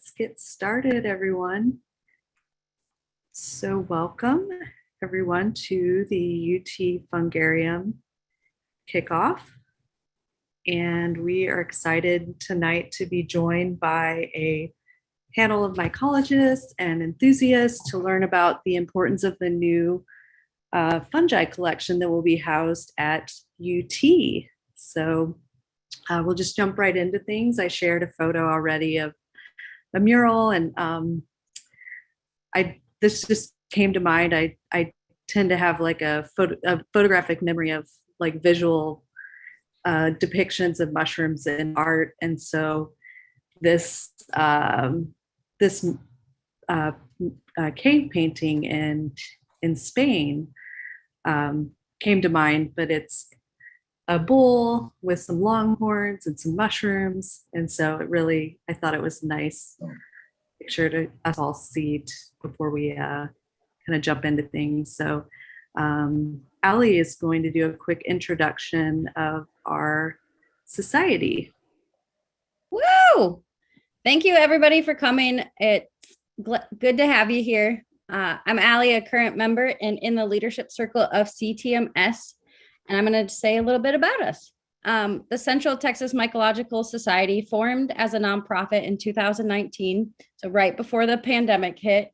Let's get started, everyone. So welcome, everyone, to the UT Fungarium Kickoff. And we are excited tonight to be joined by a panel of mycologists and enthusiasts to learn about the importance of the new fungi collection that will be housed at UT. So we'll just jump right into things. I shared a photo already of a mural, and this just came to mind. I tend to have like a photographic memory of like visual depictions of mushrooms in art, and so this cave painting in Spain came to mind. But it's a bull with some longhorns and some mushrooms, and so I thought it was a nice picture to us all see before we kind of jump into things. So Ali is going to do a quick introduction of our society. Woo! Thank you, everybody, for coming. It's good to have you here. I'm Ali, a current member and in the leadership circle of CTMS, and I'm going to say a little bit about us. The Central Texas Mycological Society formed as a nonprofit in 2019, so right before the pandemic hit.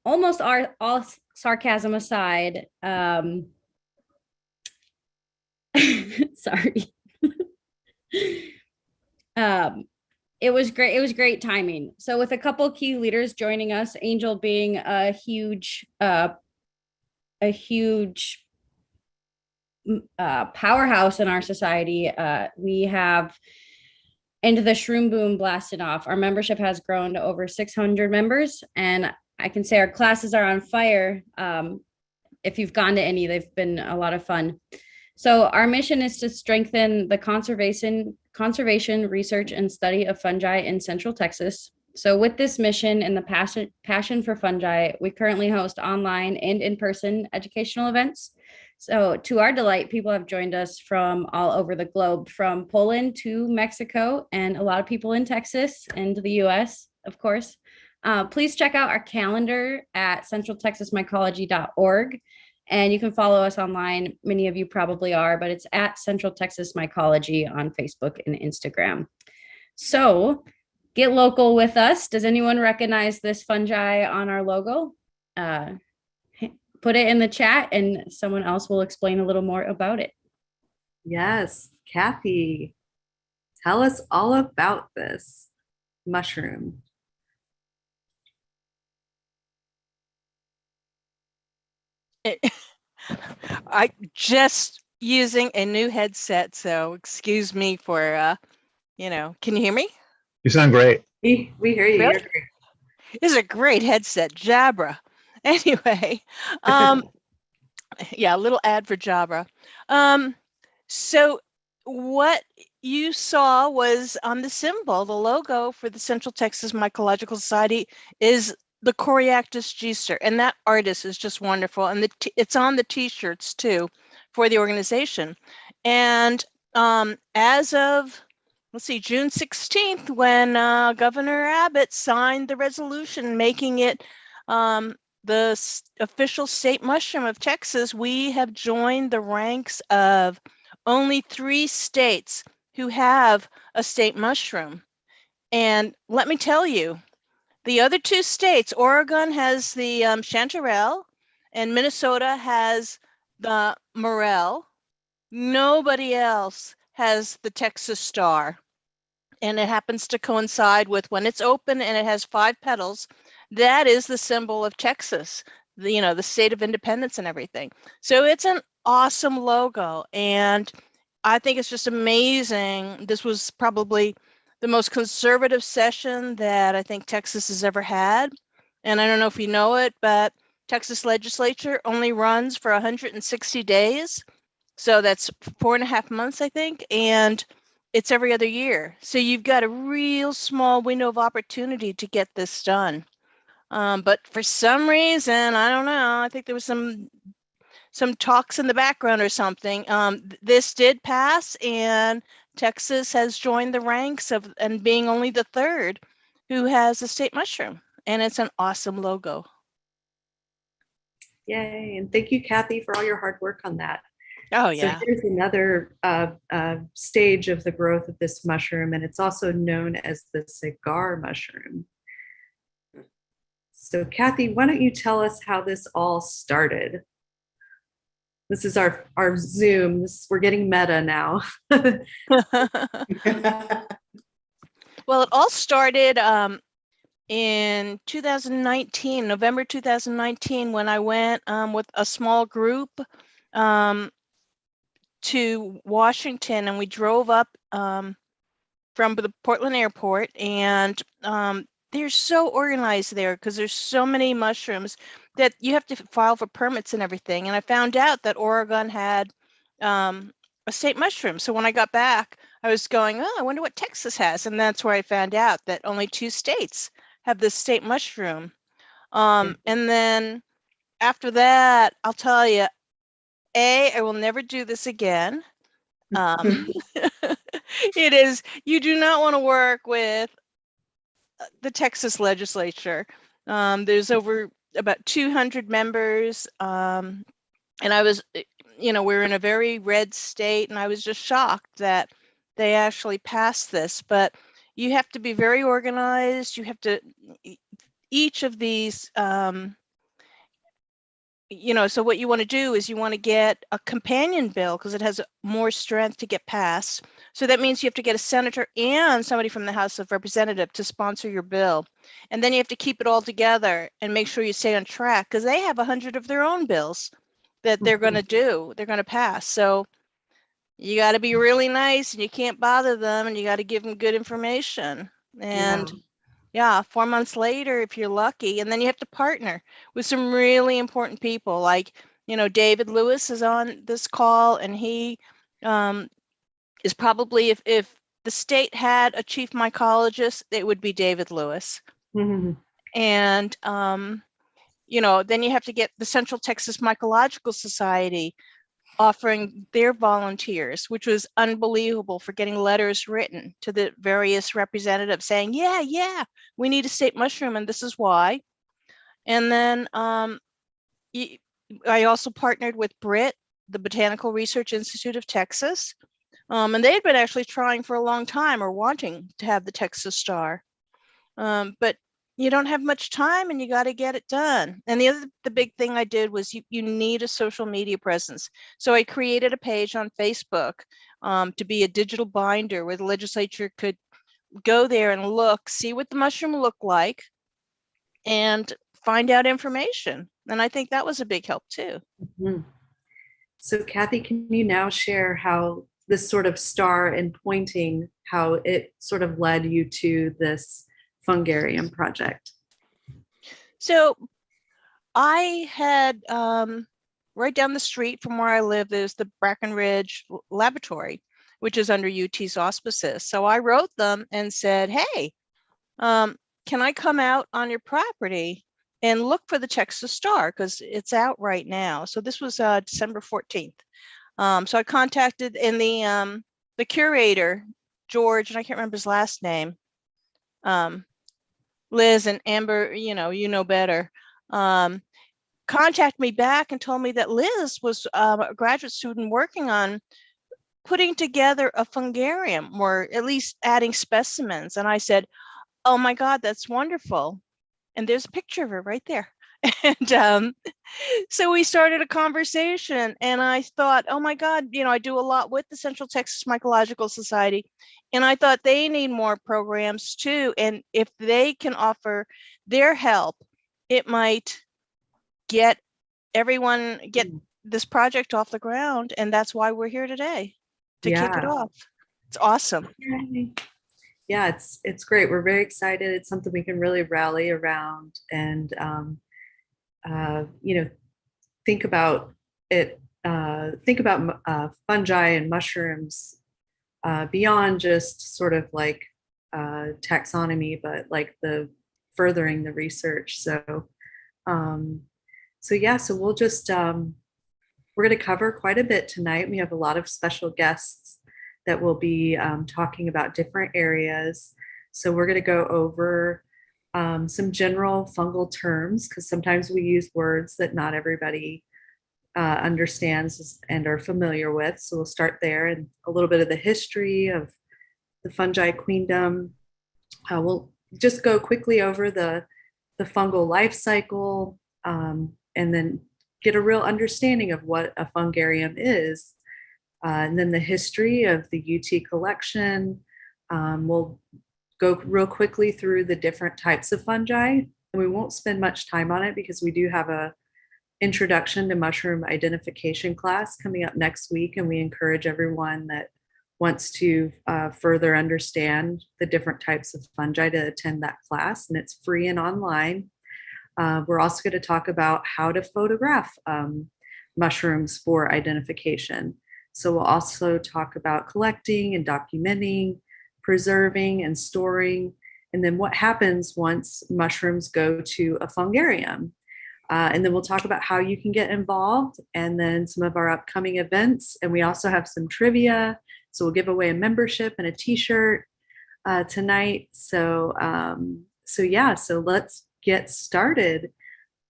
Almost all sarcasm aside, sorry. It was great. It was great timing. So with a couple key leaders joining us, Angel being a huge powerhouse in our society. We have Into the Shroom Boom blasted off. Our membership has grown to over 600 members, and I can say our classes are on fire. If you've gone to any, they've been a lot of fun. So our mission is to strengthen the conservation, research, and study of fungi in Central Texas. So with this mission and the passion for fungi, we currently host online and in-person educational events. So to our delight, people have joined us from all over the globe, from Poland to Mexico, and a lot of people in Texas and the US, of course. Please check out our calendar at centraltexasmycology.org. And you can follow us online. Many of you probably are, but it's at Central Texas Mycology on Facebook and Instagram. So get local with us. Does anyone recognize this fungi on our logo? Put it in the chat and someone else will explain a little more about it. Yes, Kathy, tell us all about this mushroom. I just using a new headset, so excuse me for can you hear me? You sound great. We hear you. Really? This is a great headset, Jabra. Anyway, yeah, a little ad for Jabra. So what you saw was on the symbol, the logo for the Central Texas Mycological Society is the Coreactus Gister, and that artist is just wonderful. And it's on the t-shirts too for the organization. And as of, let's see, June 16th, when Governor Abbott signed the resolution making it the official state mushroom of Texas, we have joined the ranks of only 3 states who have a state mushroom. And let me tell you, the other 2 states, Oregon has the chanterelle and Minnesota has the morel. Nobody else has the Texas star. And it happens to coincide with when it's open and it has 5 petals. That is the symbol of Texas, the state of independence and everything. So it's an awesome logo. And I think it's just amazing. This was probably the most conservative session that I think Texas has ever had. And I don't know if you know it, but Texas legislature only runs for 160 days. So that's 4.5 months, I think. And it's every other year. So you've got a real small window of opportunity to get this done. But for some reason, I don't know, I think there was some talks in the background or something. This did pass, and Texas has joined the ranks of and being only the 3rd who has a state mushroom, and it's an awesome logo. Yay. And thank you, Kathy, for all your hard work on that. Oh, So yeah. here's another stage of the growth of this mushroom, and it's also known as the cigar mushroom. So Kathy, why don't you tell us how this all started? This is our Zoom. We're getting meta now. Well, it all started in 2019, November 2019, when I went with a small group to Washington, and we drove up from the Portland airport, and they're so organized there because there's so many mushrooms that you have to file for permits and everything. And I found out that Oregon had a state mushroom. So when I got back, I was going, oh, I wonder what Texas has. And that's where I found out that only 2 states have this state mushroom. And then after that, I'll tell you, I will never do this again. It is, you do not want to work with the Texas legislature. There's over about 200 members. And I was, we're in a very red state, and I was just shocked that they actually passed this. But you have to be very organized. You have to, each of these, so what you want to do is you want to get a companion bill because it has more strength to get passed. So that means you have to get a senator and somebody from the House of Representatives to sponsor your bill. And then you have to keep it all together and make sure you stay on track, because they have 100 of their own bills that they're going to pass. So you got to be really nice, and you can't bother them, and you got to give them good information. And yeah, 4 months later, if you're lucky, and then you have to partner with some really important people, like, David Lewis is on this call, and he is probably, if the state had a chief mycologist, it would be David Lewis. And, then you have to get the Central Texas Mycological Society offering their volunteers, which was unbelievable, for getting letters written to the various representatives saying, yeah, we need a state mushroom, and this is why. And then I also partnered with BRIT, the Botanical Research Institute of Texas, and they had been actually trying for a long time, or wanting to have the Texas star. But you don't have much time, and you got to get it done. And the big thing I did was you need a social media presence. So I created a page on Facebook to be a digital binder where the legislature could go there and look, see what the mushroom looked like, and find out information. And I think that was a big help too. So Kathy, can you now share how this sort of star and pointing, how it sort of led you to this Fungarium project? So I had right down the street from where I live, there's the Brackenridge Laboratory, which is under UT's auspices. So I wrote them and said, hey, can I come out on your property and look for the Texas star, because it's out right now. So this was December 14th. So I contacted, and the curator, George, and I can't remember his last name, Liz and Amber, you know better, contact me back and told me that Liz was a graduate student working on putting together a fungarium, or at least adding specimens. And I said, oh my God, that's wonderful. And there's a picture of her right there. And so we started a conversation, and I thought, oh my God, I do a lot with the Central Texas Mycological Society, and I thought they need more programs too. And if they can offer their help, it might get this project off the ground. And that's why we're here today, to kick it off. It's awesome. Yeah, it's great. We're very excited. It's something we can really rally around, and think about it. Think about fungi and mushrooms beyond just sort of like taxonomy, but like the furthering the research. So we'll just we're going to cover quite a bit tonight. We have a lot of special guests that will be talking about different areas. So we're going to go over some general fungal terms, because sometimes we use words that not everybody understands and are familiar with. So we'll start there, and a little bit of the history of the fungi queendom. We'll just go quickly over the fungal life cycle, and then get a real understanding of what a fungarium is. And then the history of the UT collection. We'll go real quickly through the different types of fungi. And we won't spend much time on it because we do have a introduction to mushroom identification class coming up next week. And we encourage everyone that wants to further understand the different types of fungi to attend that class. And it's free and online. We're also going to talk about how to photograph mushrooms for identification. So we'll also talk about collecting and documenting, preserving and storing, and then what happens once mushrooms go to a fungarium. And then we'll talk about how you can get involved, and then some of our upcoming events. And we also have some trivia. So we'll give away a membership and a t-shirt tonight. So let's get started.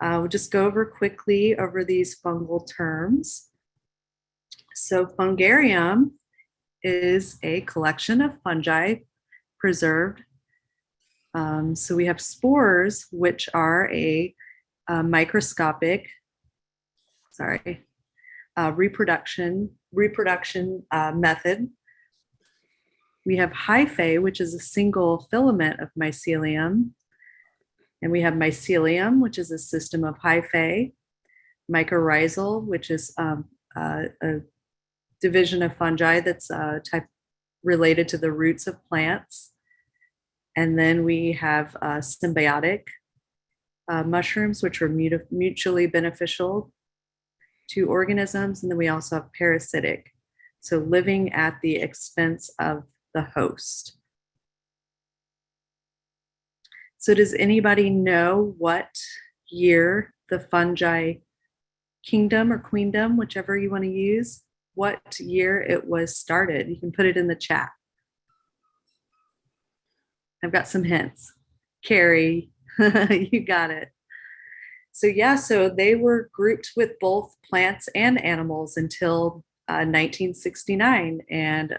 We'll just go over quickly over these fungal terms. So Fungarium is a collection of fungi preserved. So we have spores, which are a microscopic, reproduction method. We have hyphae, which is a single filament of mycelium. And we have mycelium, which is a system of hyphae. Mycorrhizal, which is a division of fungi that's type related to the roots of plants. And then we have symbiotic mushrooms, which are mutually beneficial to organisms. And then we also have parasitic, so living at the expense of the host. So does anybody know what year the fungi kingdom or queendom, whichever you want to use, what year it was started? You can put it in the chat. I've got some hints. Carrie, you got it. So they were grouped with both plants and animals until 1969. And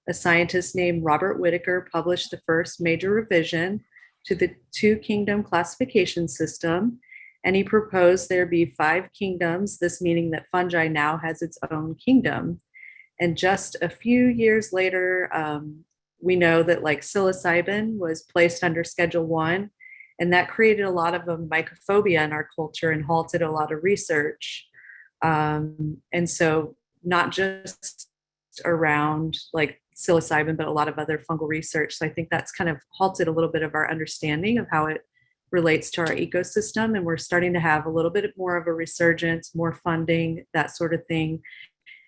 a scientist named Robert Whitaker published the first major revision to the two kingdom classification system. And he proposed there be 5 kingdoms, this meaning that fungi now has its own kingdom. And just a few years later, we know that like psilocybin was placed under Schedule 1, and that created a lot of mycophobia in our culture and halted a lot of research. And so not just around like psilocybin, but a lot of other fungal research. So I think that's kind of halted a little bit of our understanding of how it relates to our ecosystem. And we're starting to have a little bit more of a resurgence, more funding, that sort of thing.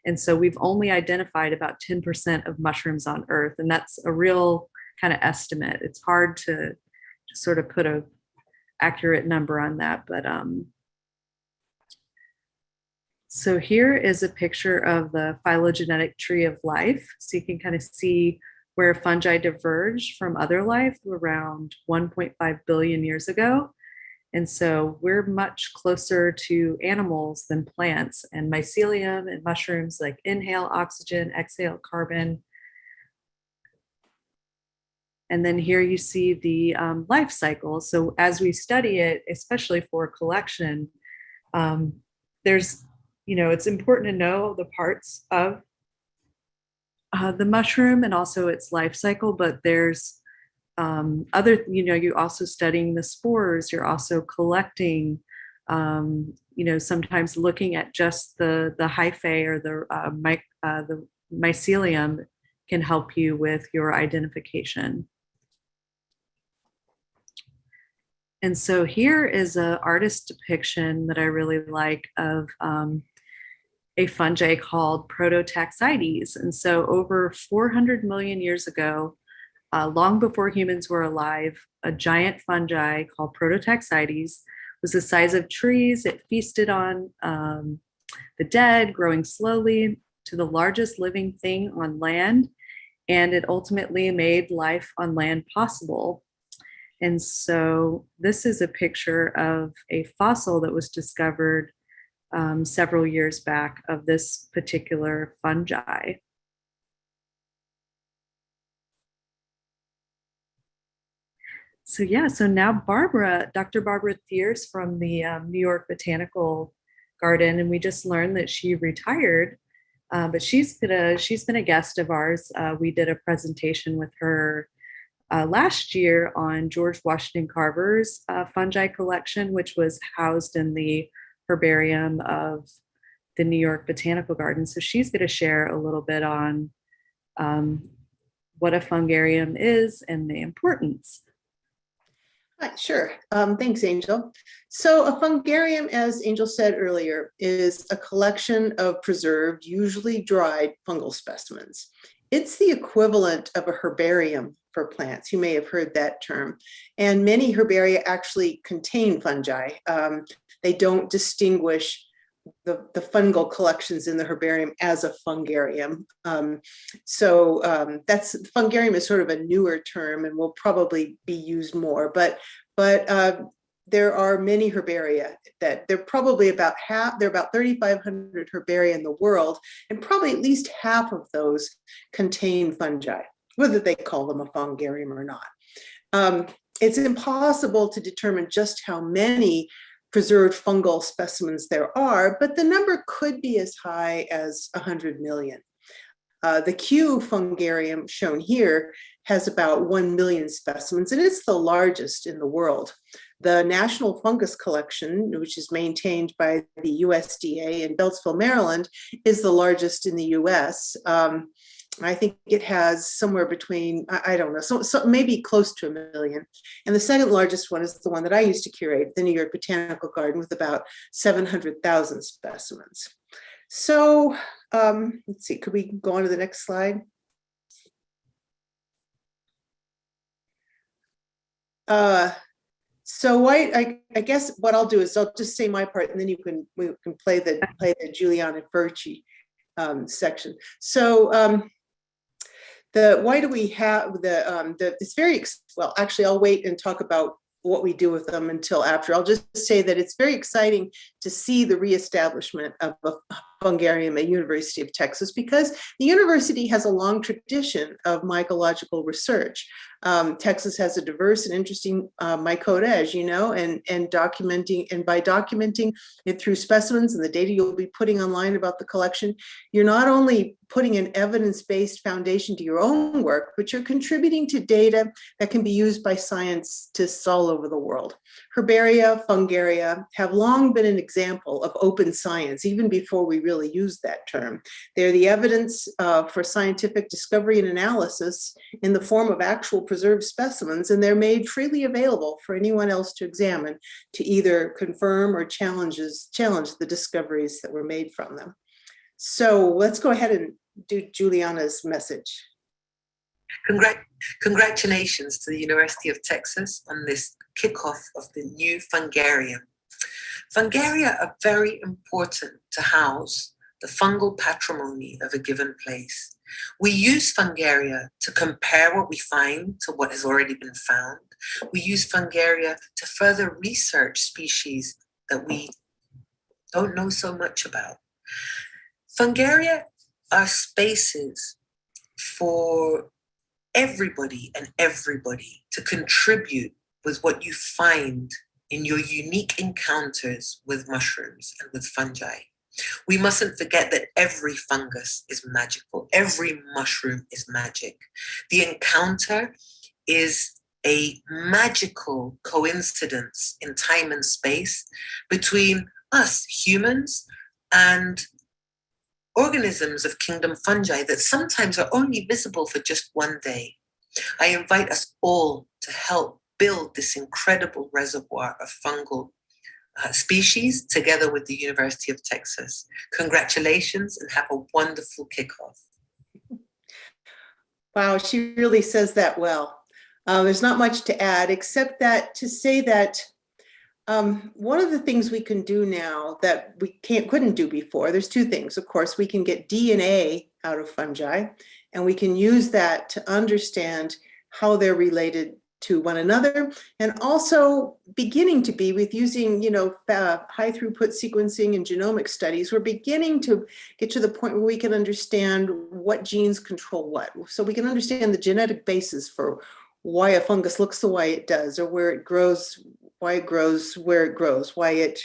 And so we've only identified about 10% of mushrooms on Earth. And that's a real kind of estimate. It's hard to sort of put a accurate number on that. But so here is a picture of the phylogenetic tree of life. So you can kind of see where fungi diverged from other life around 1.5 billion years ago. And so we're much closer to animals than plants, and mycelium and mushrooms like inhale oxygen, exhale carbon. And then here you see the life cycle. So as we study it, especially for collection, there's, it's important to know the parts of the mushroom and also its life cycle, but there's you're also studying the spores, you're also collecting, sometimes looking at just the hyphae or the mycelium can help you with your identification. And so here is an artist depiction that I really like of a fungi called Prototaxides. And so over 400 million years ago, long before humans were alive, a giant fungi called Prototaxides was the size of trees. It feasted on the dead, growing slowly to the largest living thing on land. And it ultimately made life on land possible. And so this is a picture of a fossil that was discovered several years back of this particular fungi. So yeah, so now Dr. Barbara Thiers from the New York Botanical Garden, and we just learned that she retired, but she's been a guest of ours. We did a presentation with her last year on George Washington Carver's fungi collection, which was housed in the herbarium of the New York Botanical Garden. So she's going to share a little bit on what a fungarium is and the importance. Hi, sure. Thanks, Angel. So a fungarium, as Angel said earlier, is a collection of preserved, usually dried fungal specimens. It's the equivalent of a herbarium for plants. You may have heard that term. And many herbaria actually contain fungi. They don't distinguish the fungal collections in the herbarium as a fungarium. That's fungarium is sort of a newer term and will probably be used more, but there are many herbaria that they're probably about half, there are about 3,500 herbaria in the world, and probably at least half of those contain fungi, whether they call them a fungarium or not. It's impossible to determine just how many preserved fungal specimens there are, but the number could be as high as 100 million. The Q fungarium shown here has about 1 million specimens, and it's the largest in the world. The National Fungus Collection, which is maintained by the USDA in Beltsville, Maryland, is the largest in the US. I think it has somewhere between, I don't know, so maybe close to 1 million. And the second largest one is the one that I used to curate, the New York Botanical Garden, with about 700,000 specimens. So let's see, could we go on to the next slide? So I guess what I'll do is I'll just say my part, and then we can play the Giuliana Furci section. So why do we have it's very, well, actually I'll wait and talk about what we do with them until after. I'll just say that it's very exciting to see the reestablishment of a fungarium at University of Texas, because the university has a long tradition of mycological research. Texas has a diverse and interesting mycota, as you know, and by documenting it through specimens and the data you'll be putting online about the collection, you're not only putting an evidence-based foundation to your own work, but you're contributing to data that can be used by scientists all over the world. Herbaria, fungaria have long been an example of open science, even before we really used that term. They're the evidence for scientific discovery and analysis in the form of actual preserved specimens, and they're made freely available for anyone else to examine to either confirm or challenge the discoveries that were made from them. So let's go ahead and do Giuliana's message. Congratulations to the University of Texas on this kickoff of the new Fungarium. Fungaria are very important to house the fungal patrimony of a given place. We use Fungaria to compare what we find to what has already been found. We use Fungaria to further research species that we don't know so much about. Fungaria are spaces for everybody to contribute with what you find in your unique encounters with mushrooms and with fungi. We mustn't forget that every fungus is magical. Every mushroom is magic. The encounter is a magical coincidence in time and space between us humans and organisms of kingdom fungi that sometimes are only visible for just one day. I invite us all to help build this incredible reservoir of fungal species together with the University of Texas. Congratulations and have a wonderful kickoff. Wow, she really says that well. There's not much to add except that to say that one of the things we can do now that we couldn't do before, there's two things. Of course, we can get DNA out of fungi, and we can use that to understand how they're related to one another, and also beginning to be with using, high throughput sequencing and genomic studies, we're beginning to get to the point where we can understand what genes control what. So we can understand the genetic basis for why a fungus looks the way it does, or where it grows, why it grows where it grows, why it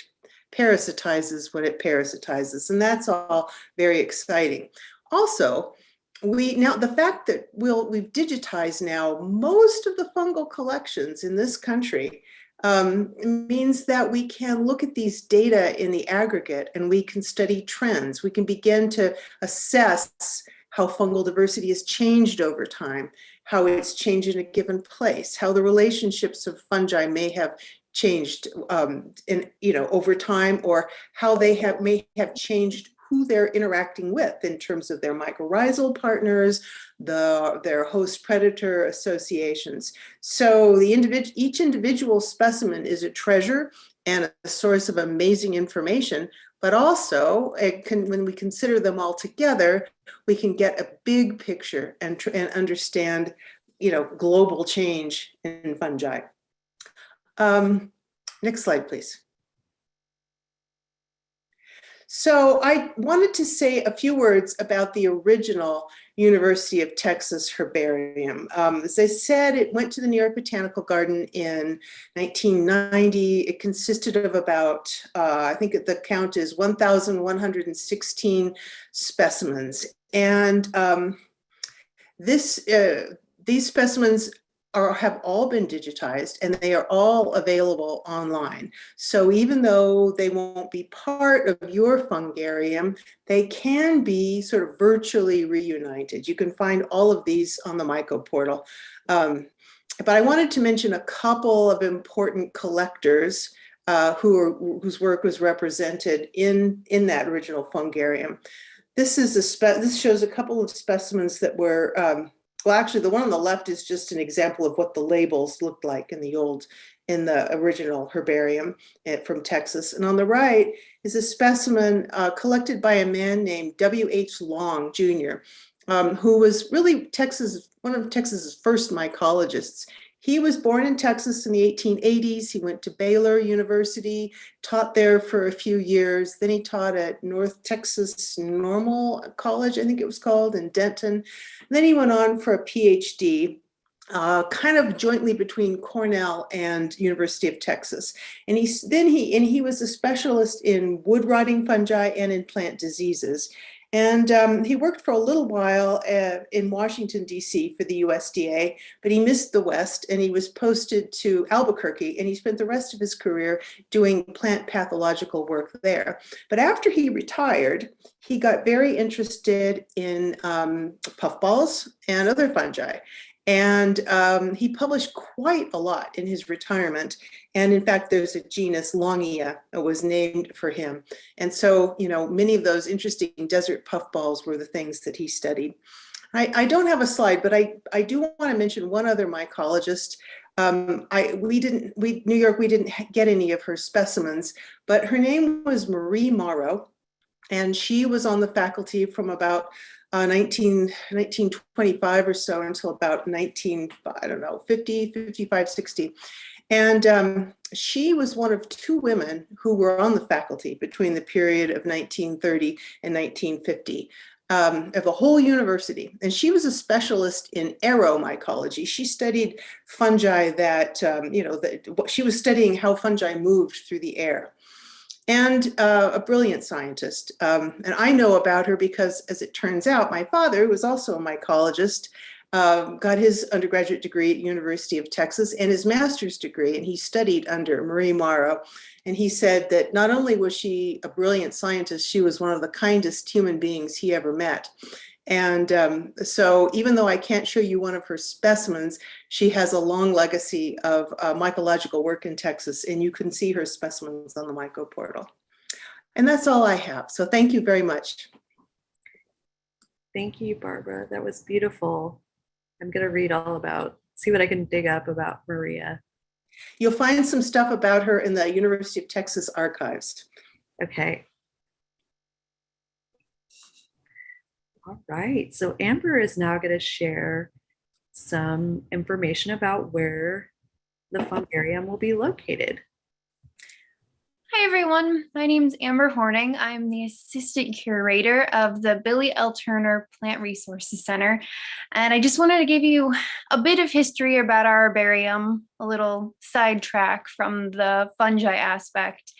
parasitizes when it parasitizes. And that's all very exciting. Also, the fact that we've digitized now most of the fungal collections in this country means that we can look at these data in the aggregate and we can study trends. We can begin to assess how fungal diversity has changed over time, how it's changed in a given place, how the relationships of fungi may have changed over time, or how they may have changed who they're interacting with in terms of their mycorrhizal partners, their host predator associations. So each individual specimen is a treasure and a source of amazing information, but also when we consider them all together, we can get a big picture and understand, global change in fungi. Next slide, please. So I wanted to say a few words about the original University of Texas Herbarium. As I said, it went to the New York Botanical Garden in 1990. It consisted of about, I think the count is 1,116 specimens. And these specimens have all been digitized, and they are all available online. So even though they won't be part of your fungarium, they can be sort of virtually reunited. You can find all of these on the Mico Portal. But I wanted to mention a couple of important collectors whose work was represented in that original fungarium. This shows a couple of specimens that were well, actually, the one on the left is just an example of what the labels looked like in the original herbarium from Texas. And on the right is a specimen collected by a man named W.H. Long, Jr., who was really one of Texas's first mycologists. He was born in Texas in the 1880s. He went to Baylor University, taught there for a few years. Then he taught at North Texas Normal College, I think it was called, in Denton. And then he went on for a PhD, kind of jointly between Cornell and University of Texas. And he was a specialist in wood rotting fungi and in plant diseases. And he worked for a little while in Washington, D.C. for the USDA, but he missed the West and he was posted to Albuquerque, and he spent the rest of his career doing plant pathological work there. But after he retired, he got very interested in puffballs and other fungi. And he published quite a lot in his retirement. And in fact, there's a genus, Longia, that was named for him. And so, many of those interesting desert puffballs were the things that he studied. I don't have a slide, but I do want to mention one other mycologist. New York, we didn't get any of her specimens, but her name was Marie Marrow. And she was on the faculty from about 1925 or so until about 50, 55, 60. And she was one of two women who were on the faculty between the period of 1930 and 1950 of the whole university. And she was a specialist in aeromycology. She studied fungi that, she was studying how fungi moved through the air. And a brilliant scientist. And I know about her because, as it turns out, my father, who was also a mycologist, got his undergraduate degree at University of Texas and his master's degree, and he studied under Marie Marrow. And he said that not only was she a brilliant scientist, she was one of the kindest human beings he ever met. And so even though I can't show you one of her specimens, she has a long legacy of mycological work in Texas, and you can see her specimens on the Mico Portal. And that's all I have. So thank you very much. Thank you, Barbara. That was beautiful. I'm going to see what I can dig up about Maria. You'll find some stuff about her in the University of Texas archives. Okay. All right, so Amber is now going to share some information about where the Fungarium will be located. Hi everyone, my name is Amber Horning. I'm the Assistant Curator of the Billy L. Turner Plant Resources Center. And I just wanted to give you a bit of history about our herbarium, a little sidetrack from the fungi aspect.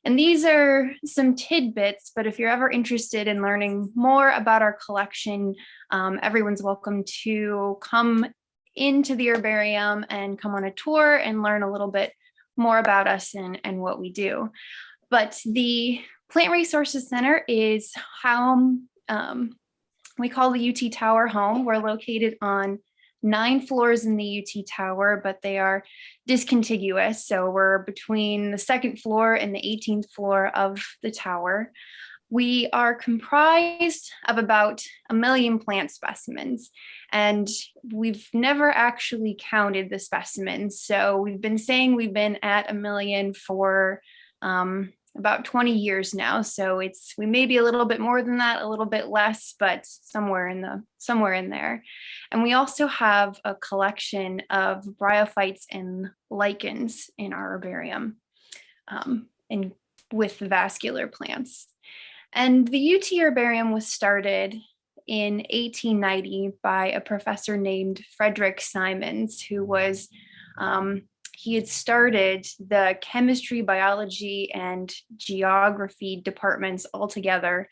And these are some tidbits, but if you're ever interested in learning more about our collection, everyone's welcome to come into the herbarium and come on a tour and learn a little bit more about us and what we do. But the Plant Resources Center is how we call the UT Tower home. We're located on 9 floors in the UT Tower, but they are discontiguous. So we're between the 2nd floor and the 18th floor of the tower. We are comprised of about 1 million plant specimens, and we've never actually counted the specimens. So we've been saying we've been at 1 million for about 20 years now. So we may be a little bit more than that, a little bit less, but somewhere in there. And we also have a collection of bryophytes and lichens in our herbarium, and with vascular plants. And the UT Herbarium was started in 1890 by a professor named Frederick Simons, who was, he had started the chemistry, biology, and geography departments all together.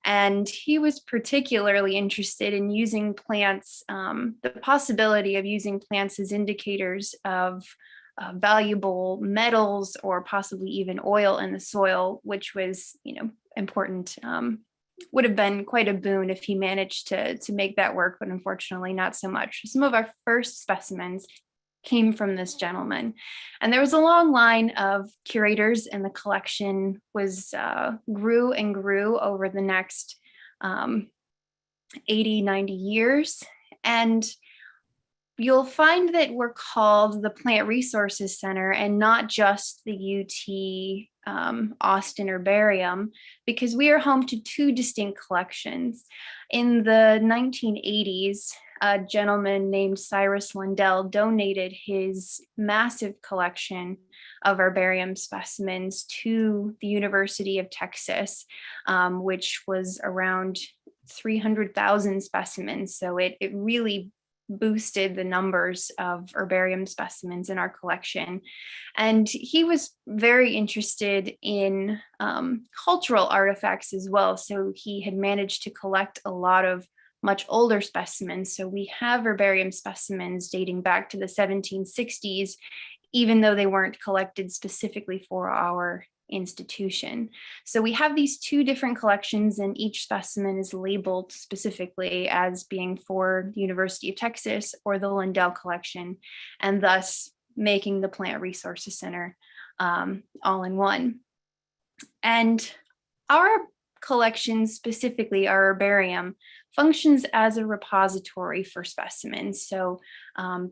And he was particularly interested in using plants, the possibility of using plants as indicators of valuable metals or possibly even oil in the soil, which was, important. Would have been quite a boon if he managed to make that work, but unfortunately not so much. Some of our first specimens came from this gentleman, and there was a long line of curators, and the collection was grew and grew over the next 80, 90 years. And you'll find that we're called the Plant Resources Center and not just the UT Austin Herbarium, because we are home to 2 distinct collections. In the 1980s, a gentleman named Cyrus Lundell donated his massive collection of herbarium specimens to the University of Texas, which was around 300,000 specimens. So it really boosted the numbers of herbarium specimens in our collection. And he was very interested in cultural artifacts as well. So he had managed to collect a lot of much older specimens. So we have herbarium specimens dating back to the 1760s, even though they weren't collected specifically for our institution. So we have these 2 different collections, and each specimen is labeled specifically as being for the University of Texas or the Lundell collection, and thus making the Plant Resources Center all in one. And our collection, specifically our herbarium, functions as a repository for specimens. So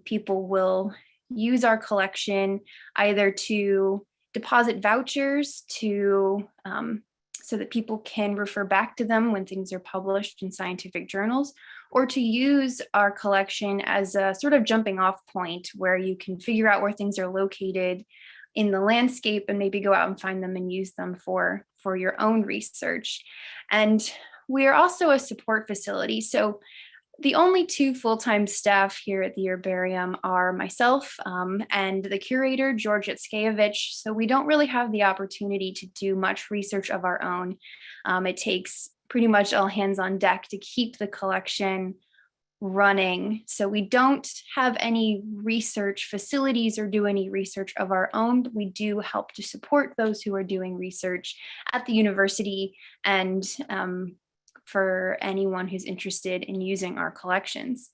people will use our collection either to deposit vouchers to so that people can refer back to them when things are published in scientific journals, or to use our collection as a sort of jumping off point where you can figure out where things are located in the landscape and maybe go out and find them and use them for your own research. And we are also a support facility. So the only 2 full-time staff here at the herbarium are myself and the curator, George Etskayevich. So we don't really have the opportunity to do much research of our own. It takes pretty much all hands on deck to keep the collection running. So we don't have any research facilities or do any research of our own, but we do help to support those who are doing research at the university and for anyone who's interested in using our collections.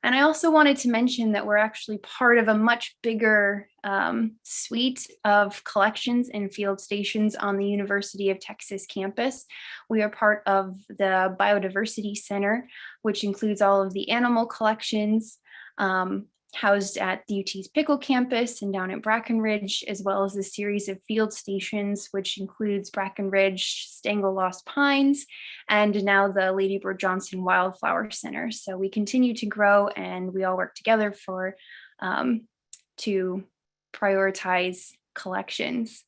And I also wanted to mention that we're actually part of a much bigger suite of collections and field stations on the University of Texas campus. We are part of the Biodiversity Center, which includes all of the animal collections, housed at the UT's Pickle campus and down at Brackenridge, as well as a series of field stations, which includes Brackenridge, Stangel Lost Pines, and now the Lady Bird Johnson Wildflower Center. So we continue to grow, and we all work together for to prioritize collections.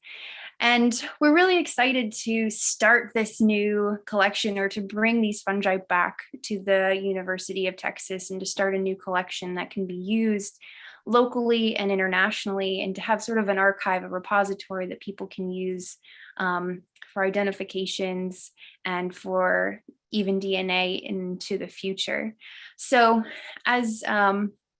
And we're really excited to start this new collection, or to bring these fungi back to the University of Texas and to start a new collection that can be used locally and internationally, and to have sort of an archive, a repository that people can use for identifications and for even DNA into the future. So as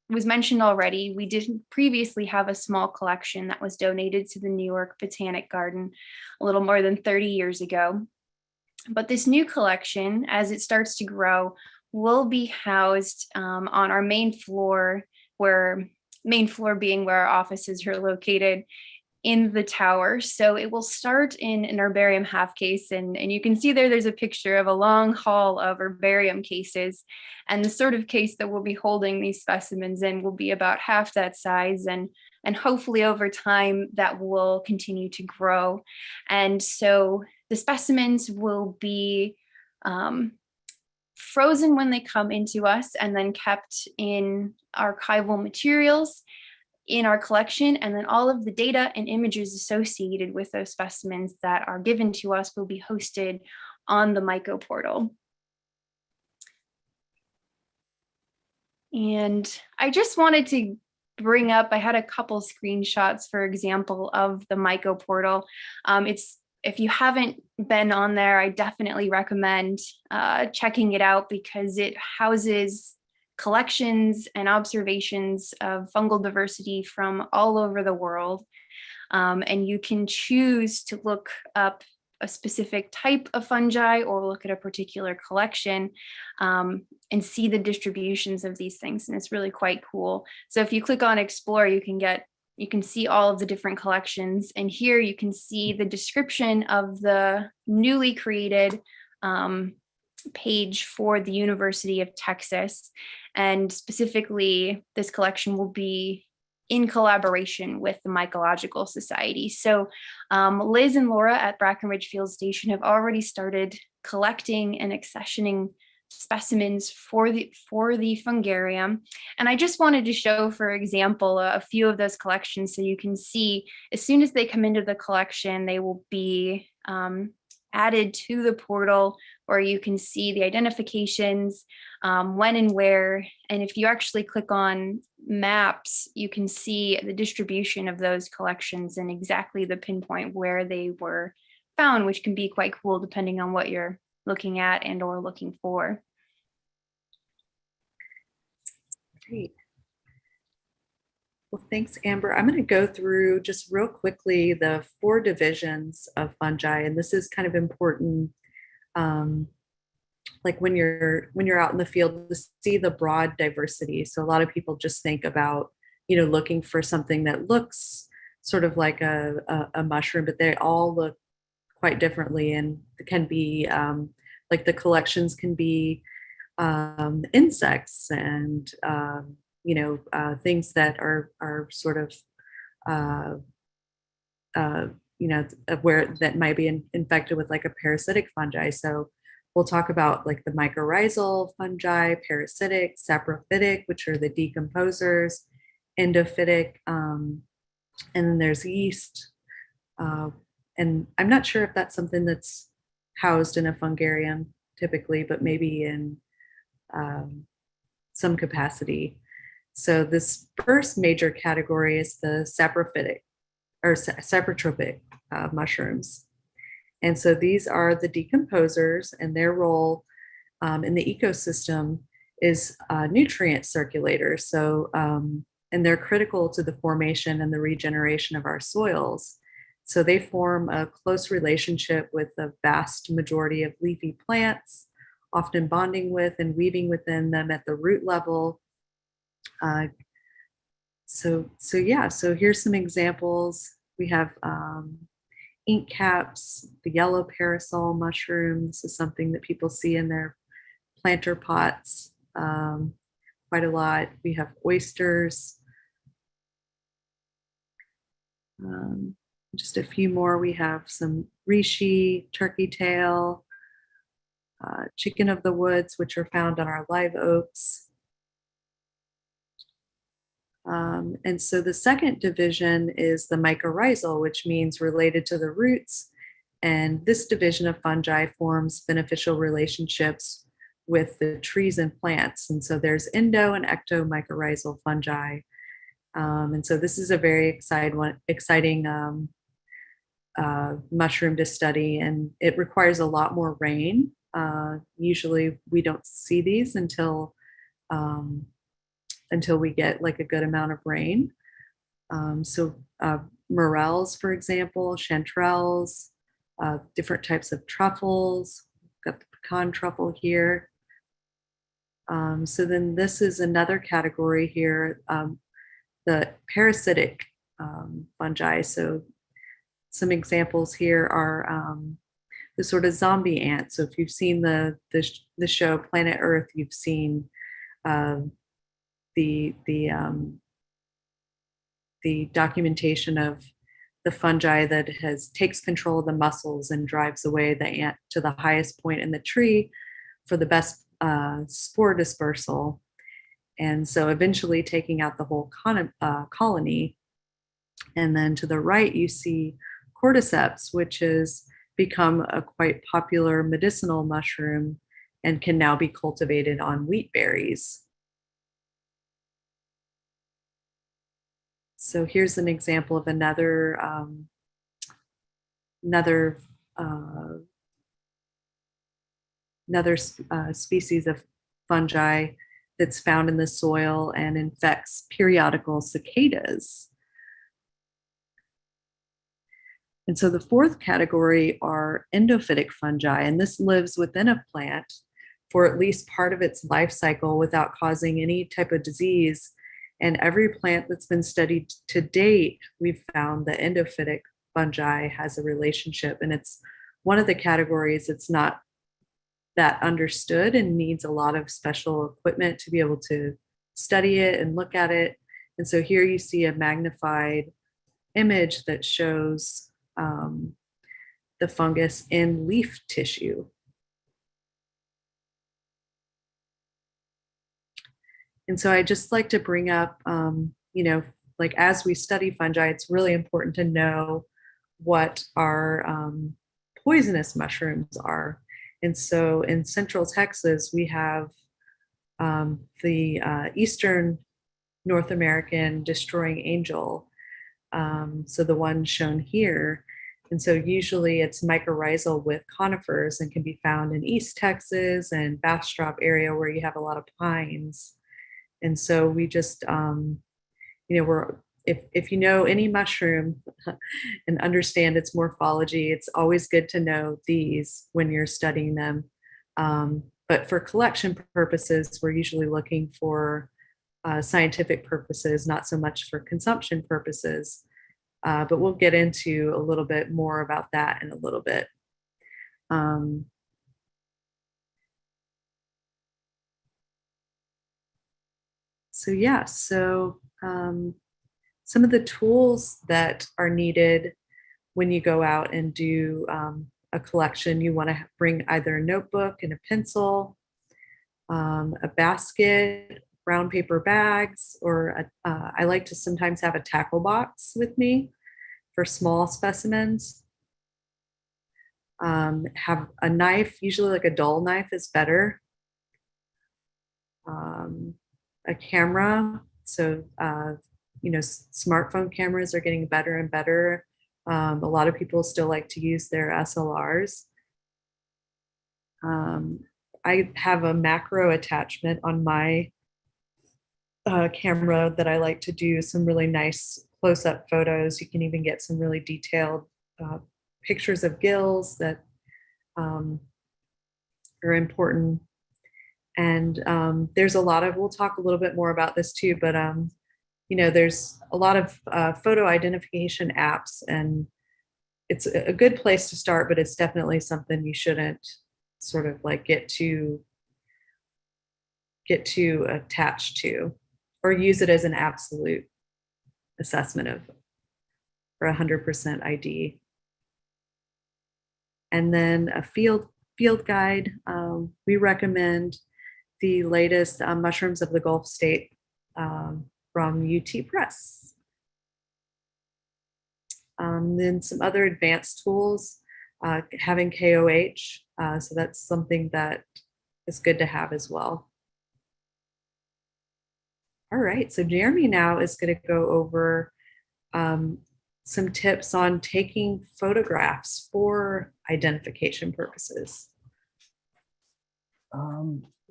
was mentioned already, we did previously have a small collection that was donated to the New York Botanic Garden a little more than 30 years ago. But this new collection, as it starts to grow, will be housed on our main floor, being where our offices are located in the tower. So it will start in an herbarium half case, and you can see there's a picture of a long hall of herbarium cases, and the sort of case that we'll be holding these specimens in will be about half that size, and hopefully over time that will continue to grow. And so the specimens will be frozen when they come into us, and then kept in archival materials in our collection, and then all of the data and images associated with those specimens that are given to us will be hosted on the Mico Portal. And I just wanted to bring up, I had a couple screenshots, for example, of the Mico Portal. If you haven't been on there, I definitely recommend checking it out, because it houses collections and observations of fungal diversity from all over the world. And you can choose to look up a specific type of fungi or look at a particular collection and see the distributions of these things. And it's really quite cool. So if you click on Explore, you can see all of the different collections. And here you can see the description of the newly created page for the University of Texas. And specifically, this collection will be in collaboration with the Mycological Society. So Liz and Laura at Brackenridge Field Station have already started collecting and accessioning specimens for the Fungarium. And I just wanted to show, for example, a few of those collections, so you can see as soon as they come into the collection, they will be added to the portal, or you can see the identifications, when and where. And if you actually click on maps, you can see the distribution of those collections and exactly the pinpoint where they were found, which can be quite cool depending on what you're looking at and or looking for. Great. Well, thanks, Amber. I'm going to go through just real quickly the 4 divisions of fungi, and this is kind of important, like when you're out in the field, to see the broad diversity. So a lot of people just think about, looking for something that looks sort of like a mushroom, but they all look quite differently, and it can be like the collections can be insects and things that are sort of where that might be infected with like a parasitic fungi. So we'll talk about like the mycorrhizal fungi, parasitic, saprophytic, which are the decomposers, endophytic, and then there's yeast. And I'm not sure if that's something that's housed in a fungarium typically, but maybe in some capacity. So this first major category is the saprophytic or Cybertrophic mushrooms. And so these are the decomposers, and their role in the ecosystem is nutrient circulators. So, and they're critical to the formation and the regeneration of our soils. So they form a close relationship with the vast majority of leafy plants, often bonding with and weaving within them at the root level. So here's some examples. We have ink caps, the yellow parasol mushroom. This is something that people see in their planter pots quite a lot. We have oysters, Just a few more. We have some reishi, turkey tail, chicken of the woods, which are found on our live oaks. And so the second division is the mycorrhizal, which means related to the roots. And this division of fungi forms beneficial relationships with the trees and plants. And so there's endo and ecto mycorrhizal fungi. And so this is a very exciting mushroom to study, and it requires a lot more rain. Usually we don't see these until we get like a good amount of rain. So morels, for example, chanterelles, different types of truffles. We've got the pecan truffle here. So then this is another category here, the parasitic fungi. So some examples here are the sort of zombie ant. So if you've seen the show Planet Earth, you've seen the documentation of the fungi that takes control of the muscles and drives away the ant to the highest point in the tree for the best spore dispersal. And so eventually taking out the whole colony. And then to the right, you see cordyceps, which has become a quite popular medicinal mushroom and can now be cultivated on wheat berries. So here's an example of another species of fungi that's found in the soil and infects periodical cicadas. And so the fourth category are endophytic fungi, and this lives within a plant for at least part of its life cycle without causing any type of disease. And every plant that's been studied to date, we've found that endophytic fungi has a relationship, and it's one of the categories that's not that understood and needs a lot of special equipment to be able to study it and look at it. And so here you see a magnified image that shows the fungus in leaf tissue. And so I just like to bring up, like as we study fungi, it's really important to know what our poisonous mushrooms are. And so in Central Texas, we have the Eastern North American destroying angel. So the one shown here. And so usually it's mycorrhizal with conifers and can be found in East Texas and Bastrop area where you have a lot of pines. And so we just, if you know any mushroom and understand its morphology, it's always good to know these when you're studying them. But for collection purposes, we're usually looking for scientific purposes, not so much for consumption purposes. But we'll get into a little bit more about that in a little bit. So some of the tools that are needed when you go out and do a collection, you want to bring either a notebook and a pencil, a basket, brown paper bags, or I like to sometimes have a tackle box with me for small specimens. Have a knife, usually like a dull knife is better. A camera, so smartphone cameras are getting better and better. A lot of people still like to use their SLRs. I have a macro attachment on my camera that I like to do some really nice close-up photos. You can even get some really detailed pictures of gills that are important. And there's a lot of, we'll talk a little bit more about this too, but there's a lot of photo identification apps, and it's a good place to start, but it's definitely something you shouldn't sort of like get too attached to, or use it as an absolute assessment for 100% ID. And then a field guide. We recommend the latest Mushrooms of the Gulf State from UT Press. Then some other advanced tools, having KOH. So that's something that is good to have as well. All right, so Jeremy now is going to go over some tips on taking photographs for identification purposes.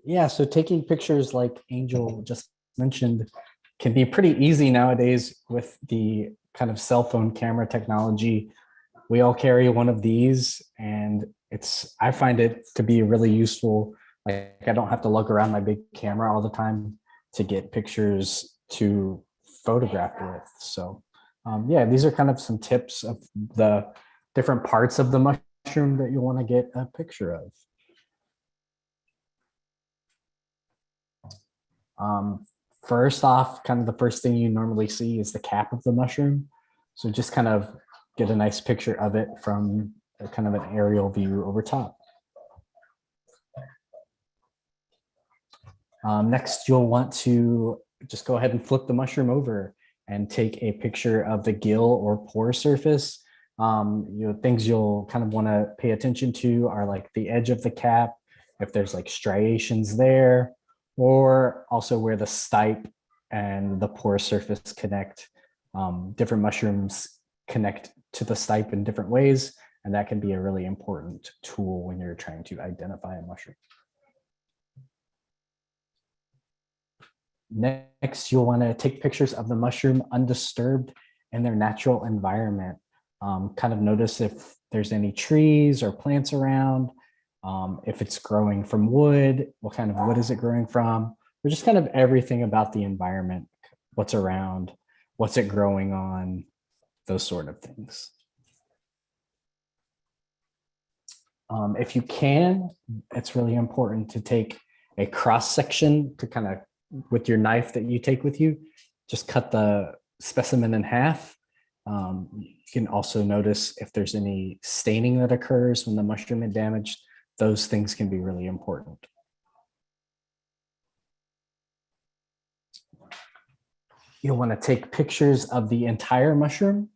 Yeah, so taking pictures, like Angel just mentioned, can be pretty easy nowadays with the kind of cell phone camera technology. We all carry one of these, and I find it to be really useful. Like, I don't have to lug around my big camera all the time to get pictures to photograph with. So yeah, these are kind of some tips of the different parts of the mushroom that you want to get a picture of. First off, kind of the first thing you normally see is the cap of the mushroom. So just kind of get a nice picture of it from a kind of an aerial view over top. Next, you'll want to just go ahead and flip the mushroom over and take a picture of the gill or pore surface. Things you'll kind of want to pay attention to are like the edge of the cap, if there's like striations there, or also where the stipe and the pore surface connect. Different mushrooms connect to the stipe in different ways, and that can be a really important tool when you're trying to identify a mushroom. Next, you'll want to take pictures of the mushroom undisturbed in their natural environment. Kind of notice if there's any trees or plants around, if it's growing from wood, what kind of wood is it growing from, or just kind of everything about the environment, what's around, what's it growing on, those sort of things. If you can, it's really important to take a cross section to kind of, with your knife that you take with you, just cut the specimen in half. You can also notice if there's any staining that occurs when the mushroom is damaged. Those things can be really important. You'll want to take pictures of the entire mushroom,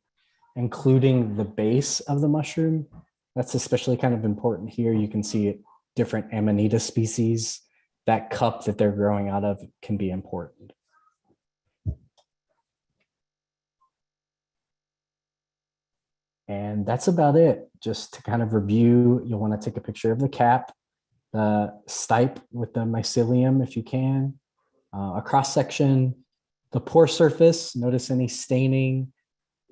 including the base of the mushroom. That's especially kind of important here. You can see different Amanita species. That cup that they're growing out of can be important. And that's about it. Just to kind of review, you'll want to take a picture of the cap, the stipe with the mycelium if you can, a cross section, the pore surface, notice any staining,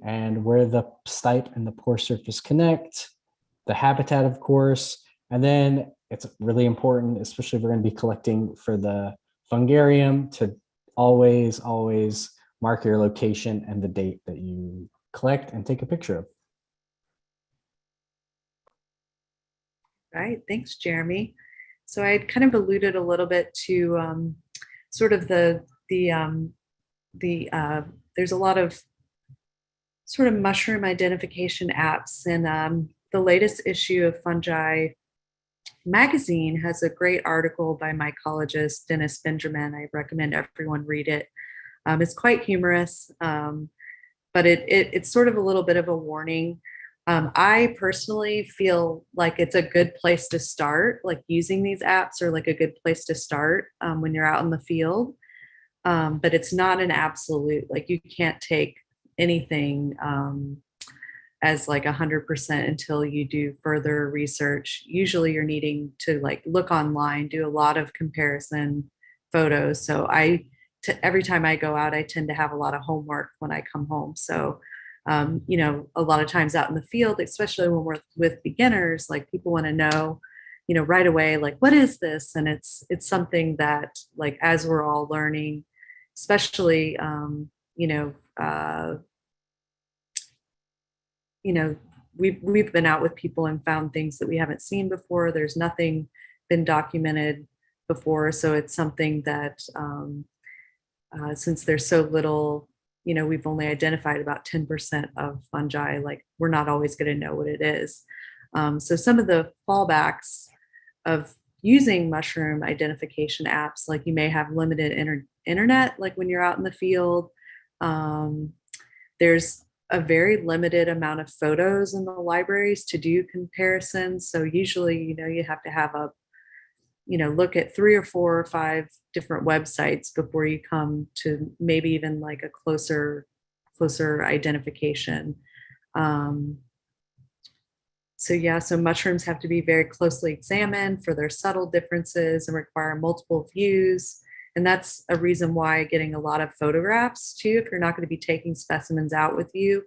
and where the stipe and the pore surface connect, the habitat, of course, and then it's really important, especially if we're going to be collecting for the Fungarium, to always mark your location and the date that you collect and take a picture of. Right, thanks, Jeremy. So I kind of alluded a little bit to sort of there's a lot of sort of mushroom identification apps, and the latest issue of Fungi magazine has a great article by mycologist Dennis Benjamin. I recommend everyone read it. It's quite humorous, but it's sort of a little bit of a warning. I personally feel like it's a good place to start, like using these apps are like a good place to start when you're out in the field. But it's not an absolute, like you can't take anything as like 100% until you do further research. Usually you're needing to like look online, do a lot of comparison photos. So every time I go out, I tend to have a lot of homework when I come home. So a lot of times out in the field, especially when we're with beginners, like people want to know, right away, like, what is this? And it's something that, like, as we're all learning, especially, we've been out with people and found things that we haven't seen before. There's nothing been documented before. So it's something that, since there's so little we've only identified about 10% of fungi. Like, we're not always going to know what it is. So some of the fallbacks of using mushroom identification apps, like you may have limited internet, like when you're out in the field. There's a very limited amount of photos in the libraries to do comparisons. So usually, you have to have look at 3 or 4 or 5 different websites before you come to maybe even like a closer identification. So mushrooms have to be very closely examined for their subtle differences and require multiple views. And that's a reason why getting a lot of photographs too, if you're not going to be taking specimens out with you,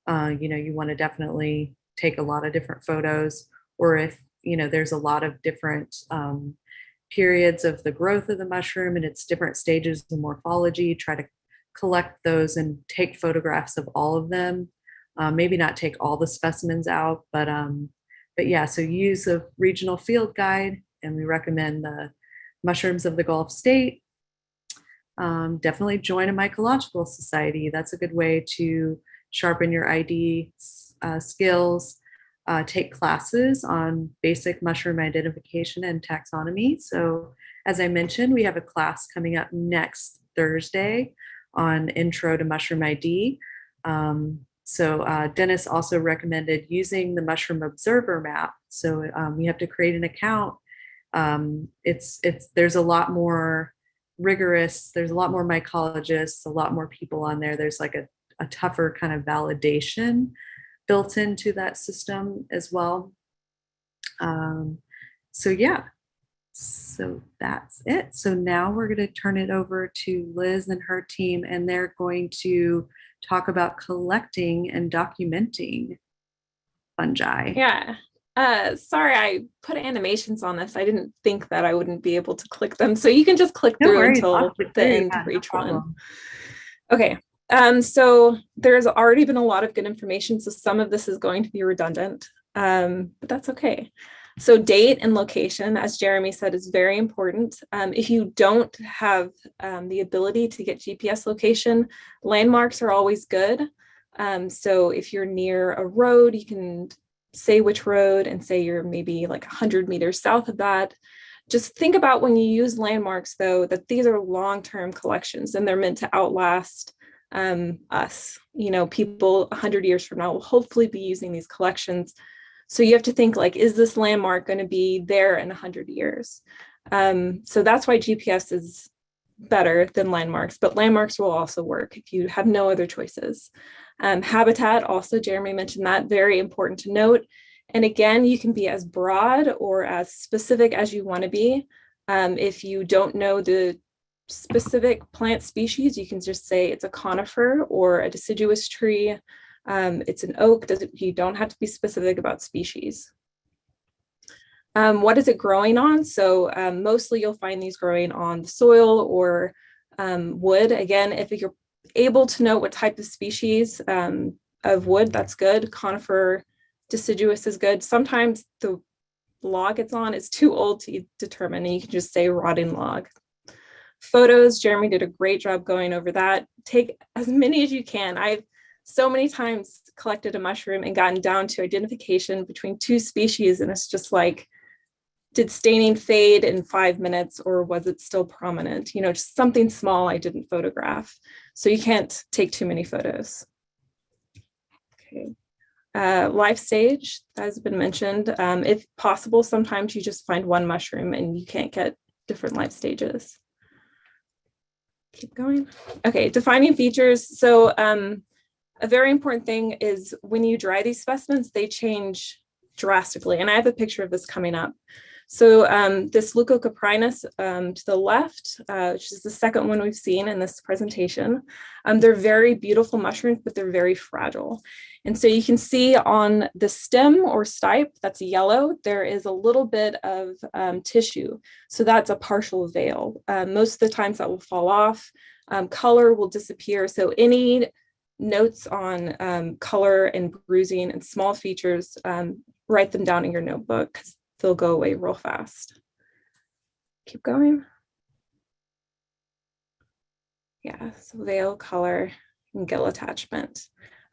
you want to definitely take a lot of different photos. Or if, there's a lot of different periods of the growth of the mushroom and its different stages of morphology, try to collect those and take photographs of all of them. Maybe not take all the specimens out, but yeah, so use a regional field guide, and we recommend the Mushrooms of the Gulf State. Definitely join a mycological society. That's a good way to sharpen your ID skills. Take classes on basic mushroom identification and taxonomy. So as I mentioned, we have a class coming up next Thursday on Intro to Mushroom ID. So Dennis also recommended using the Mushroom Observer map. So you have to create an account. There's a lot more rigorous, there's a lot more mycologists, a lot more people on there. There's like a tougher kind of validation built into that system as well. So yeah, so that's it. So now we're going to turn it over to Liz and her team, and they're going to talk about collecting and documenting fungi. Yeah. Sorry, I put animations on this. I didn't think that I wouldn't be able to click them. So you can just click through until the end for each one. Okay. So there's already been a lot of good information. So some of this is going to be redundant, but that's okay. So date and location, as Jeremy said, is very important. If you don't have the ability to get GPS location, landmarks are always good. So if you're near a road, you can say which road and say you're maybe like 100 meters south of that. Just think about when you use landmarks, though, that these are long-term collections and they're meant to outlast us. People 100 years from now will hopefully be using these collections. So you have to think, like, is this landmark going to be there in 100 years? So that's why GPS is better than landmarks, but landmarks will also work if you have no other choices. Habitat, also, Jeremy mentioned that, very important to note. And again, you can be as broad or as specific as you want to be. If you don't know the specific plant species, you can just say it's a conifer or a deciduous tree. It's an oak. You don't have to be specific about species. What is it growing on? So mostly you'll find these growing on the soil or wood. Again, if you're able to know what type of species of wood, that's good. Conifer, deciduous is good. Sometimes the log it's on is too old to determine, and you can just say rotting log. Photos, Jeremy did a great job going over that. Take as many as you can. I've so many times collected a mushroom and gotten down to identification between 2 species, and it's just like, did staining fade in 5 minutes or was it still prominent? Just something small I didn't photograph. So you can't take too many photos. Okay. Life stage, that has been mentioned. If possible, sometimes you just find one mushroom and you can't get different life stages. Keep going. Okay, defining features. So a very important thing is when you dry these specimens, they change drastically. And I have a picture of this coming up. So this Leukocyprinus to the left, which is the second one we've seen in this presentation, they're very beautiful mushrooms, but they're very fragile. And so you can see on the stem or stipe, that's yellow, there is a little bit of tissue. So that's a partial veil. Most of the times that will fall off, color will disappear. So any notes on color and bruising and small features, write them down in your notebook because they'll go away real fast. Keep going. Yeah, so veil, color, gill attachment.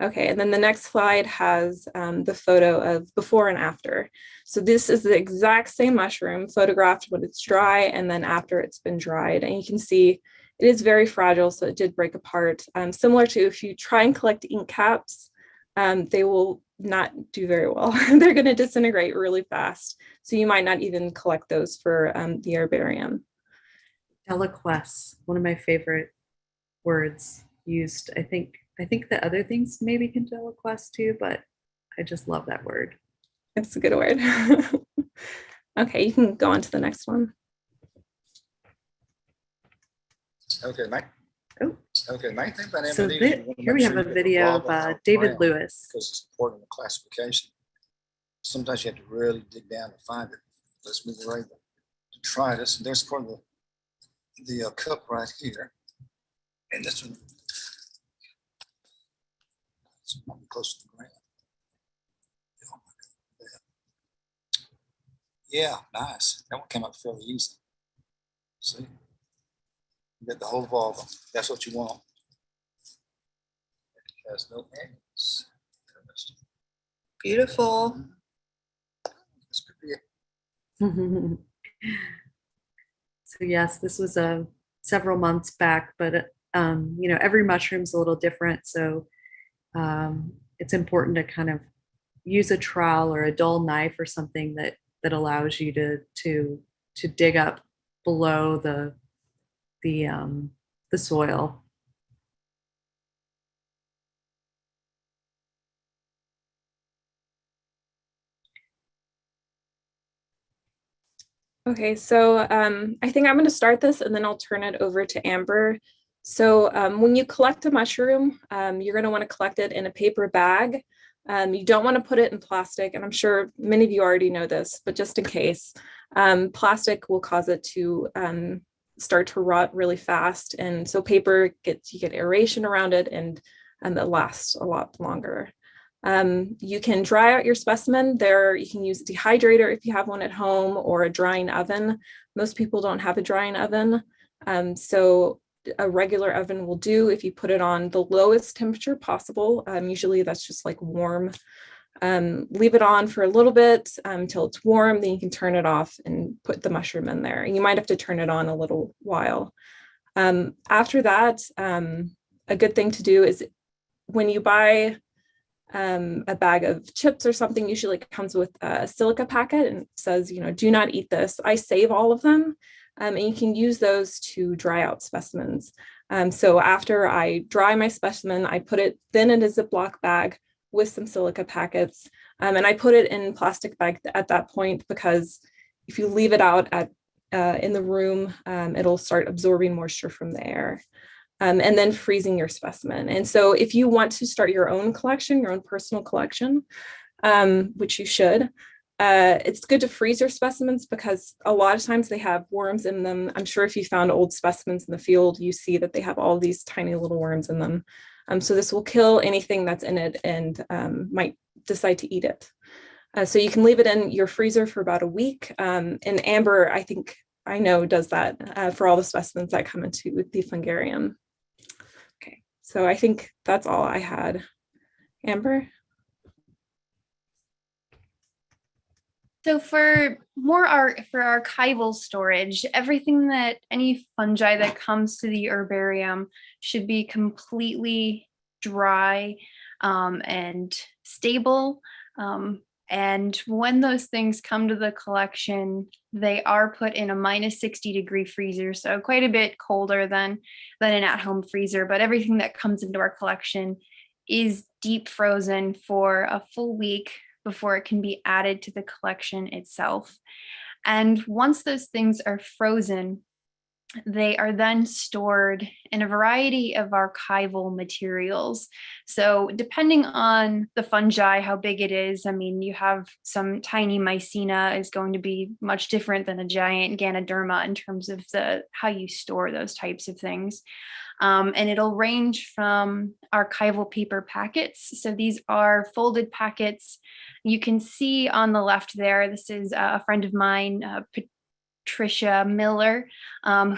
Okay, and then the next slide has the photo of before and after. So this is the exact same mushroom photographed when it's dry and then after it's been dried. And you can see it is very fragile, so it did break apart. Similar to if you try and collect ink caps, they will not do very well. They're going to disintegrate really fast. So you might not even collect those for the herbarium. Deliquesce, one of my favorite words used. I think the other things maybe can deliquesce too, but I just love that word. It's a good word. Okay, you can go on to the next one. Okay, Mike. Oh. Okay, main thing about So amnesia, you wanna here make we have sure a you get the video of log out David ground, Lewis. because it's important in the classification. Sometimes you have to really dig down to find it. Let's move right to try this. And there's part of the cup right here, and this one. It's not close to the ground. Oh my God. Yeah, nice. That one came up fairly easy. See? You get the whole ball. That's what you want. It has no ends. Beautiful. This could be it. So yes, this was several months back, but every mushroom's a little different. So it's important to kind of use a trowel or a dull knife or something that allows you to dig up below the soil. Okay, so I think I'm going to start this and then I'll turn it over to Amber. So when you collect a mushroom, you're going to want to collect it in a paper bag. You don't want to put it in plastic, and I'm sure many of you already know this, but just in case, plastic will cause it to start to rot really fast. And so paper you get aeration around it, and it lasts a lot longer. You can dry out your specimen. You can use a dehydrator if you have one at home, or a drying oven. Most people don't have a drying oven. So a regular oven will do if you put it on the lowest temperature possible. Usually that's just like warm. Leave it on for a little bit until it's warm, then you can turn it off and put the mushroom in there. You might have to turn it on a little while. After that, a good thing to do is when you buy a bag of chips or something, usually it comes with a silica packet and it says, do not eat this. I save all of them, and you can use those to dry out specimens. So after I dry my specimen, I put it then in a Ziploc bag with some silica packets, and I put it in plastic bag at that point, because if you leave it out in the room, it'll start absorbing moisture from the air. And then freezing your specimen. And so if you want to start your own collection, your own personal collection, which you should, it's good to freeze your specimens, because a lot of times they have worms in them. I'm sure if you found old specimens in the field, you see that they have all these tiny little worms in them. So this will kill anything that's in it and might decide to eat it. So you can leave it in your freezer for about a week. And Amber, I know, does that for all the specimens that come into the Fungarium. Okay, so I think that's all I had. Amber? So for archival storage, everything any fungi that comes to the herbarium should be completely dry and stable. And when those things come to the collection, they are put in a -60-degree freezer, so quite a bit colder than an at-home freezer. But everything that comes into our collection is deep frozen for a full week before it can be added to the collection itself. And once those things are frozen, they are then stored in a variety of archival materials. So depending on the fungi, how big it is, you have some tiny Mycena is going to be much different than a giant Ganoderma in terms of how you store those types of things. And it'll range from archival paper packets. So these are folded packets. You can see on the left there, this is a friend of mine, Patricia Miller,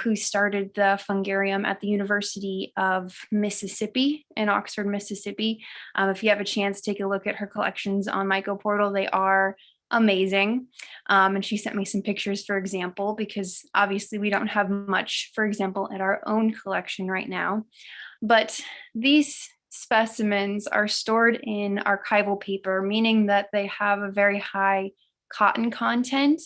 who started the Fungarium at the University of Mississippi in Oxford, Mississippi. If you have a chance, take a look at her collections on Mico Portal. They are amazing. And she sent me some pictures, for example, because obviously we don't have much, for example, at our own collection right now. But these specimens are stored in archival paper, meaning that they have a very high cotton content,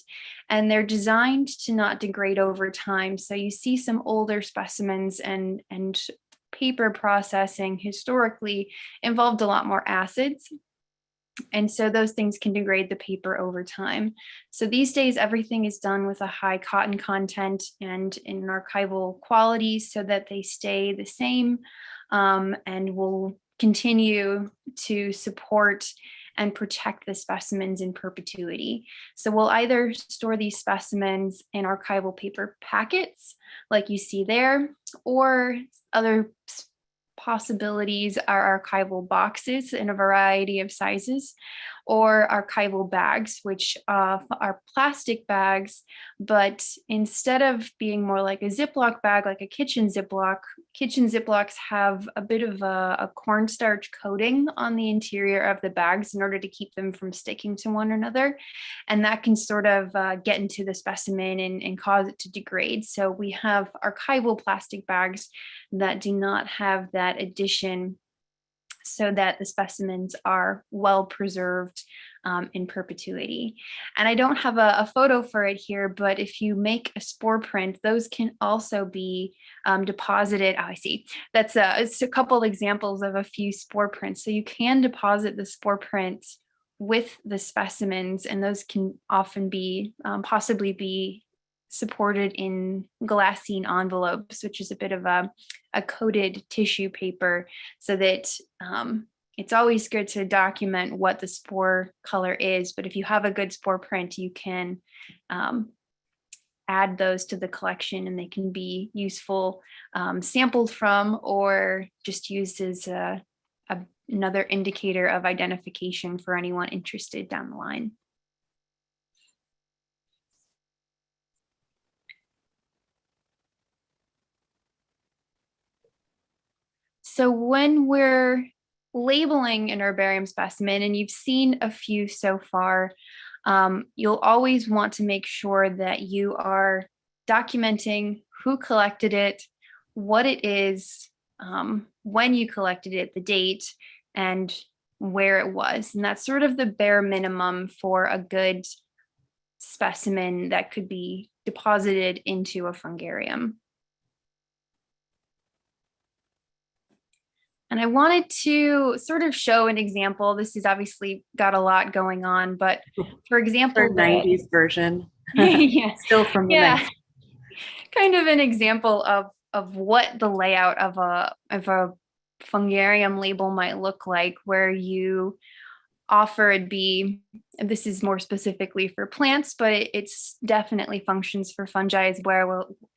and they're designed to not degrade over time. So you see some older specimens, and paper processing historically involved a lot more acids. And so those things can degrade the paper over time. So these days, everything is done with a high cotton content and in archival quality so that they stay the same, and will continue to support and protect the specimens in perpetuity. So we'll either store these specimens in archival paper packets, like you see there, or other possibilities are archival boxes in a variety of sizes, or archival bags, which are plastic bags, but instead of being more like a Ziploc bag, like a kitchen Ziplocs have a bit of a cornstarch coating on the interior of the bags in order to keep them from sticking to one another. And that can sort of get into the specimen and cause it to degrade. So we have archival plastic bags that do not have that addition, so that the specimens are well preserved in perpetuity. And I don't have a photo for it here, but if you make a spore print, those can also be deposited. Oh, I see. It's a couple examples of a few spore prints. So you can deposit the spore prints with the specimens, and those can often be possibly be supported in glassine envelopes, which is a bit of a coated tissue paper, so that it's always good to document what the spore color is. But if you have a good spore print, you can add those to the collection, and they can be useful sampled from, or just used as another indicator of identification for anyone interested down the line. So when we're labeling an herbarium specimen, and you've seen a few so far, you'll always want to make sure that you are documenting who collected it, what it is, when you collected it, the date, and where it was. And that's sort of the bare minimum for a good specimen that could be deposited into a fungarium. And I wanted to sort of show an example. This has obviously got a lot going on, but for example, Our 90s version. Yeah, Still from the 90s. Kind of an example of what the layout of a fungarium label might look like, where you offer it be, this is more specifically for plants, but it's definitely functions for fungi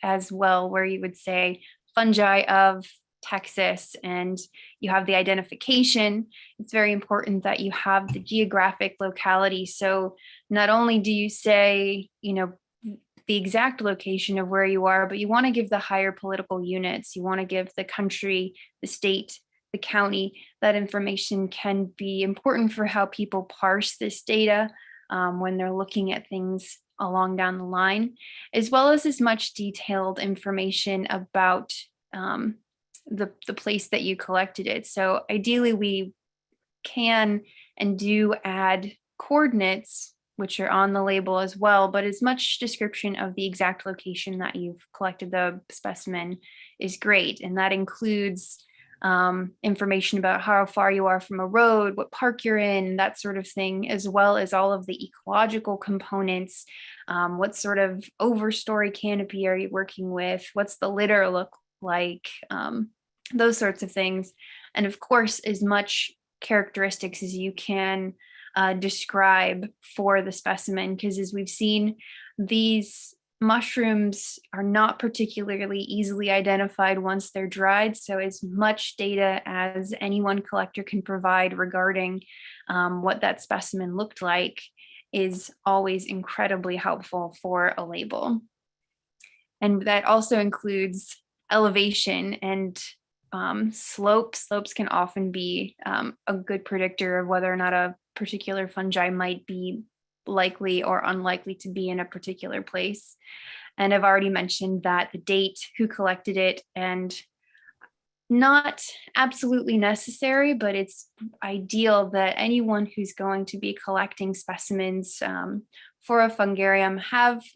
as well, where you would say fungi of Texas, and you have the identification. It's very important that you have the geographic locality. So not only do you say, the exact location of where you are, but you want to give the higher political units. You want to give the country, the state, the county. That information can be important for how people parse this data when they're looking at things along down the line, as well as much detailed information about the place that you collected it. So ideally, we can and do add coordinates, which are on the label as well, but as much description of the exact location that you've collected the specimen is great. And that includes information about how far you are from a road, what park you're in, that sort of thing, as well as all of the ecological components. What sort of overstory canopy are you working with? What's the litter look like? Those sorts of things. And of course, as much characteristics as you can describe for the specimen, because as we've seen, these mushrooms are not particularly easily identified once they're dried. So as much data as any one collector can provide regarding what that specimen looked like is always incredibly helpful for a label. And that also includes elevation and slope. Slopes can often be a good predictor of whether or not a particular fungi might be likely or unlikely to be in a particular place. And I've already mentioned that the date, who collected it, and not absolutely necessary, but it's ideal that anyone who's going to be collecting specimens for a fungarium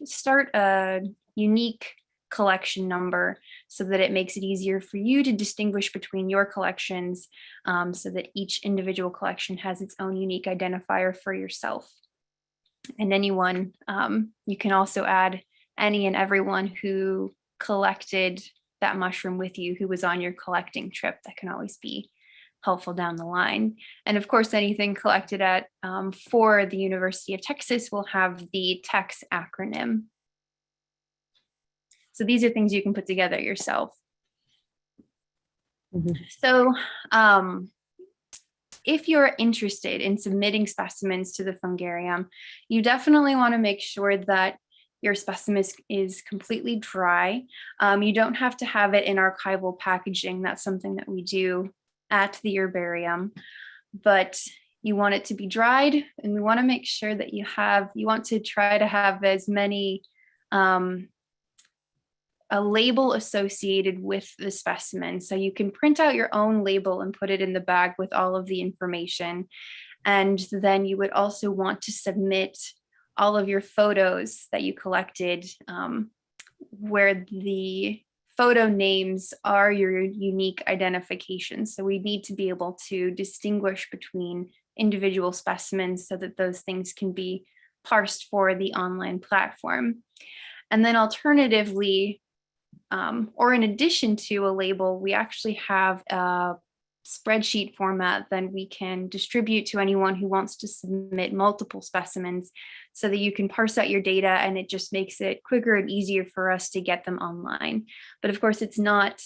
start a unique collection number so that it makes it easier for you to distinguish between your collections, so that each individual collection has its own unique identifier for yourself. And anyone, you can also add any and everyone who collected that mushroom with you, who was on your collecting trip. That can always be helpful down the line. And of course, anything collected at for the University of Texas will have the TEX acronym. So these are things you can put together yourself. Mhm. So if you're interested in submitting specimens to the Fungarium, you definitely want to make sure that your specimen is completely dry. You don't have to have it in archival packaging. That's something that we do at the Herbarium, but you want it to be dried, and we want to make sure that you want to try to have as many, a label associated with the specimen. So you can print out your own label and put it in the bag with all of the information. And then you would also want to submit all of your photos that you collected, where the photo names are your unique identifications. So we need to be able to distinguish between individual specimens so that those things can be parsed for the online platform. And then alternatively, or in addition to a label, we actually have a spreadsheet format that we can distribute to anyone who wants to submit multiple specimens, so that you can parse out your data, and it just makes it quicker and easier for us to get them online. But of course, it's not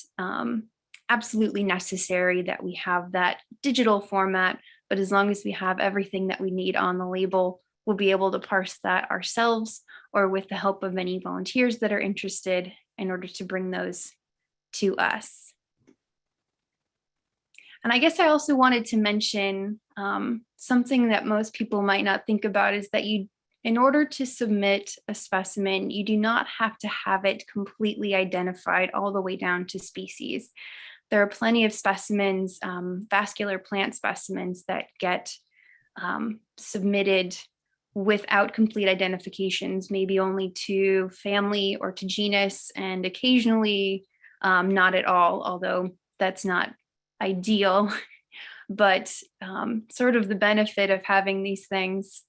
absolutely necessary that we have that digital format, but as long as we have everything that we need on the label, we'll be able to parse that ourselves or with the help of any volunteers that are interested in order to bring those to us. And I guess I also wanted to mention something that most people might not think about is that in order to submit a specimen, you do not have to have it completely identified all the way down to species. There are plenty of specimens, vascular plant specimens, that get submitted without complete identifications, maybe only to family or to genus, and occasionally not at all, although that's not ideal. But sort of the benefit of having these things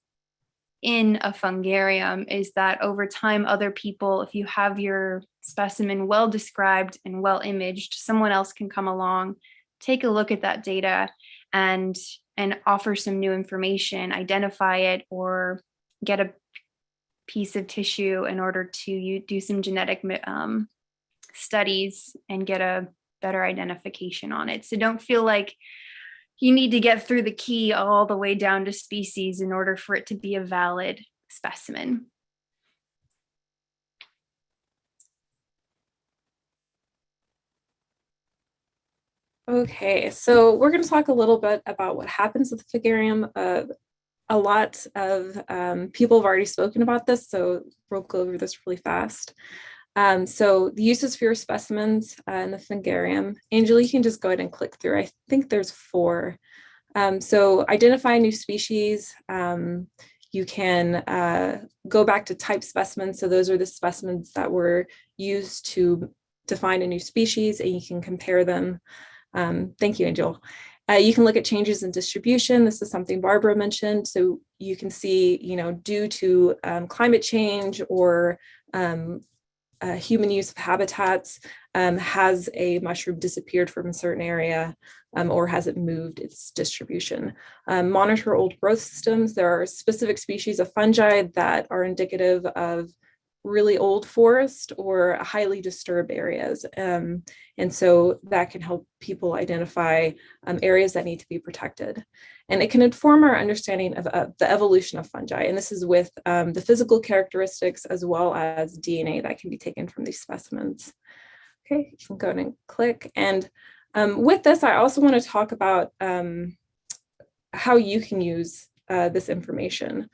in a fungarium is that over time, other people, if you have your specimen well described and well imaged, someone else can come along, take a look at that data, and offer some new information, identify it, or get a piece of tissue in order to do some genetic studies and get a better identification on it. So don't feel like you need to get through the key all the way down to species in order for it to be a valid specimen. Okay, so we're going to talk a little bit about what happens with the Fungarium. A lot of people have already spoken about this, so we'll go over this really fast. So the uses for your specimens in the Fungarium. Angela, you can just go ahead and click through. I think there's 4. So identify new species. You can go back to type specimens. So those are the specimens that were used to define a new species, and you can compare them. Thank you, Angel. You can look at changes in distribution. This is something Barbara mentioned. So you can see, due to climate change or human use of habitats, has a mushroom disappeared from a certain area, or has it moved its distribution? Monitor old growth systems. There are specific species of fungi that are indicative of really old forest or highly disturbed areas. And so that can help people identify areas that need to be protected. And it can inform our understanding of the evolution of fungi. And this is with the physical characteristics as well as DNA that can be taken from these specimens. Okay, you can go ahead and click. And with this, I also want to talk about how you can use this information.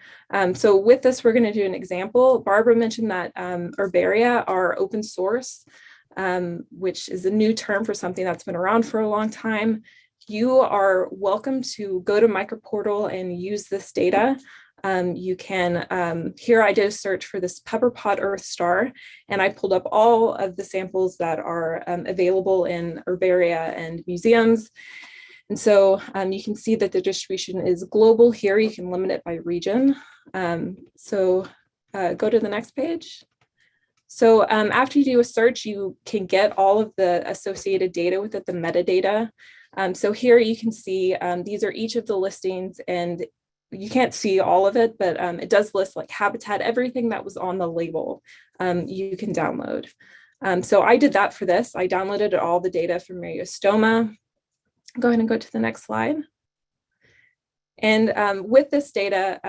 So with this, we're going to do an example. Barbara mentioned that herbaria are open source, which is a new term for something that's been around for a long time. You are welcome to go to Mico Portal and use this data. You can, here I did a search for this pepper pot earth star, and I pulled up all of the samples that are available in herbaria and museums. And so you can see that the distribution is global here. You can limit it by region. Go to the next page. So after you do a search, you can get all of the associated data with it, the metadata. So here you can see these are each of the listings, and you can't see all of it, but it does list like habitat, everything that was on the label you can download. So I did that for this. I downloaded all the data from Myriostoma. Go ahead and go to the next slide. And with this data,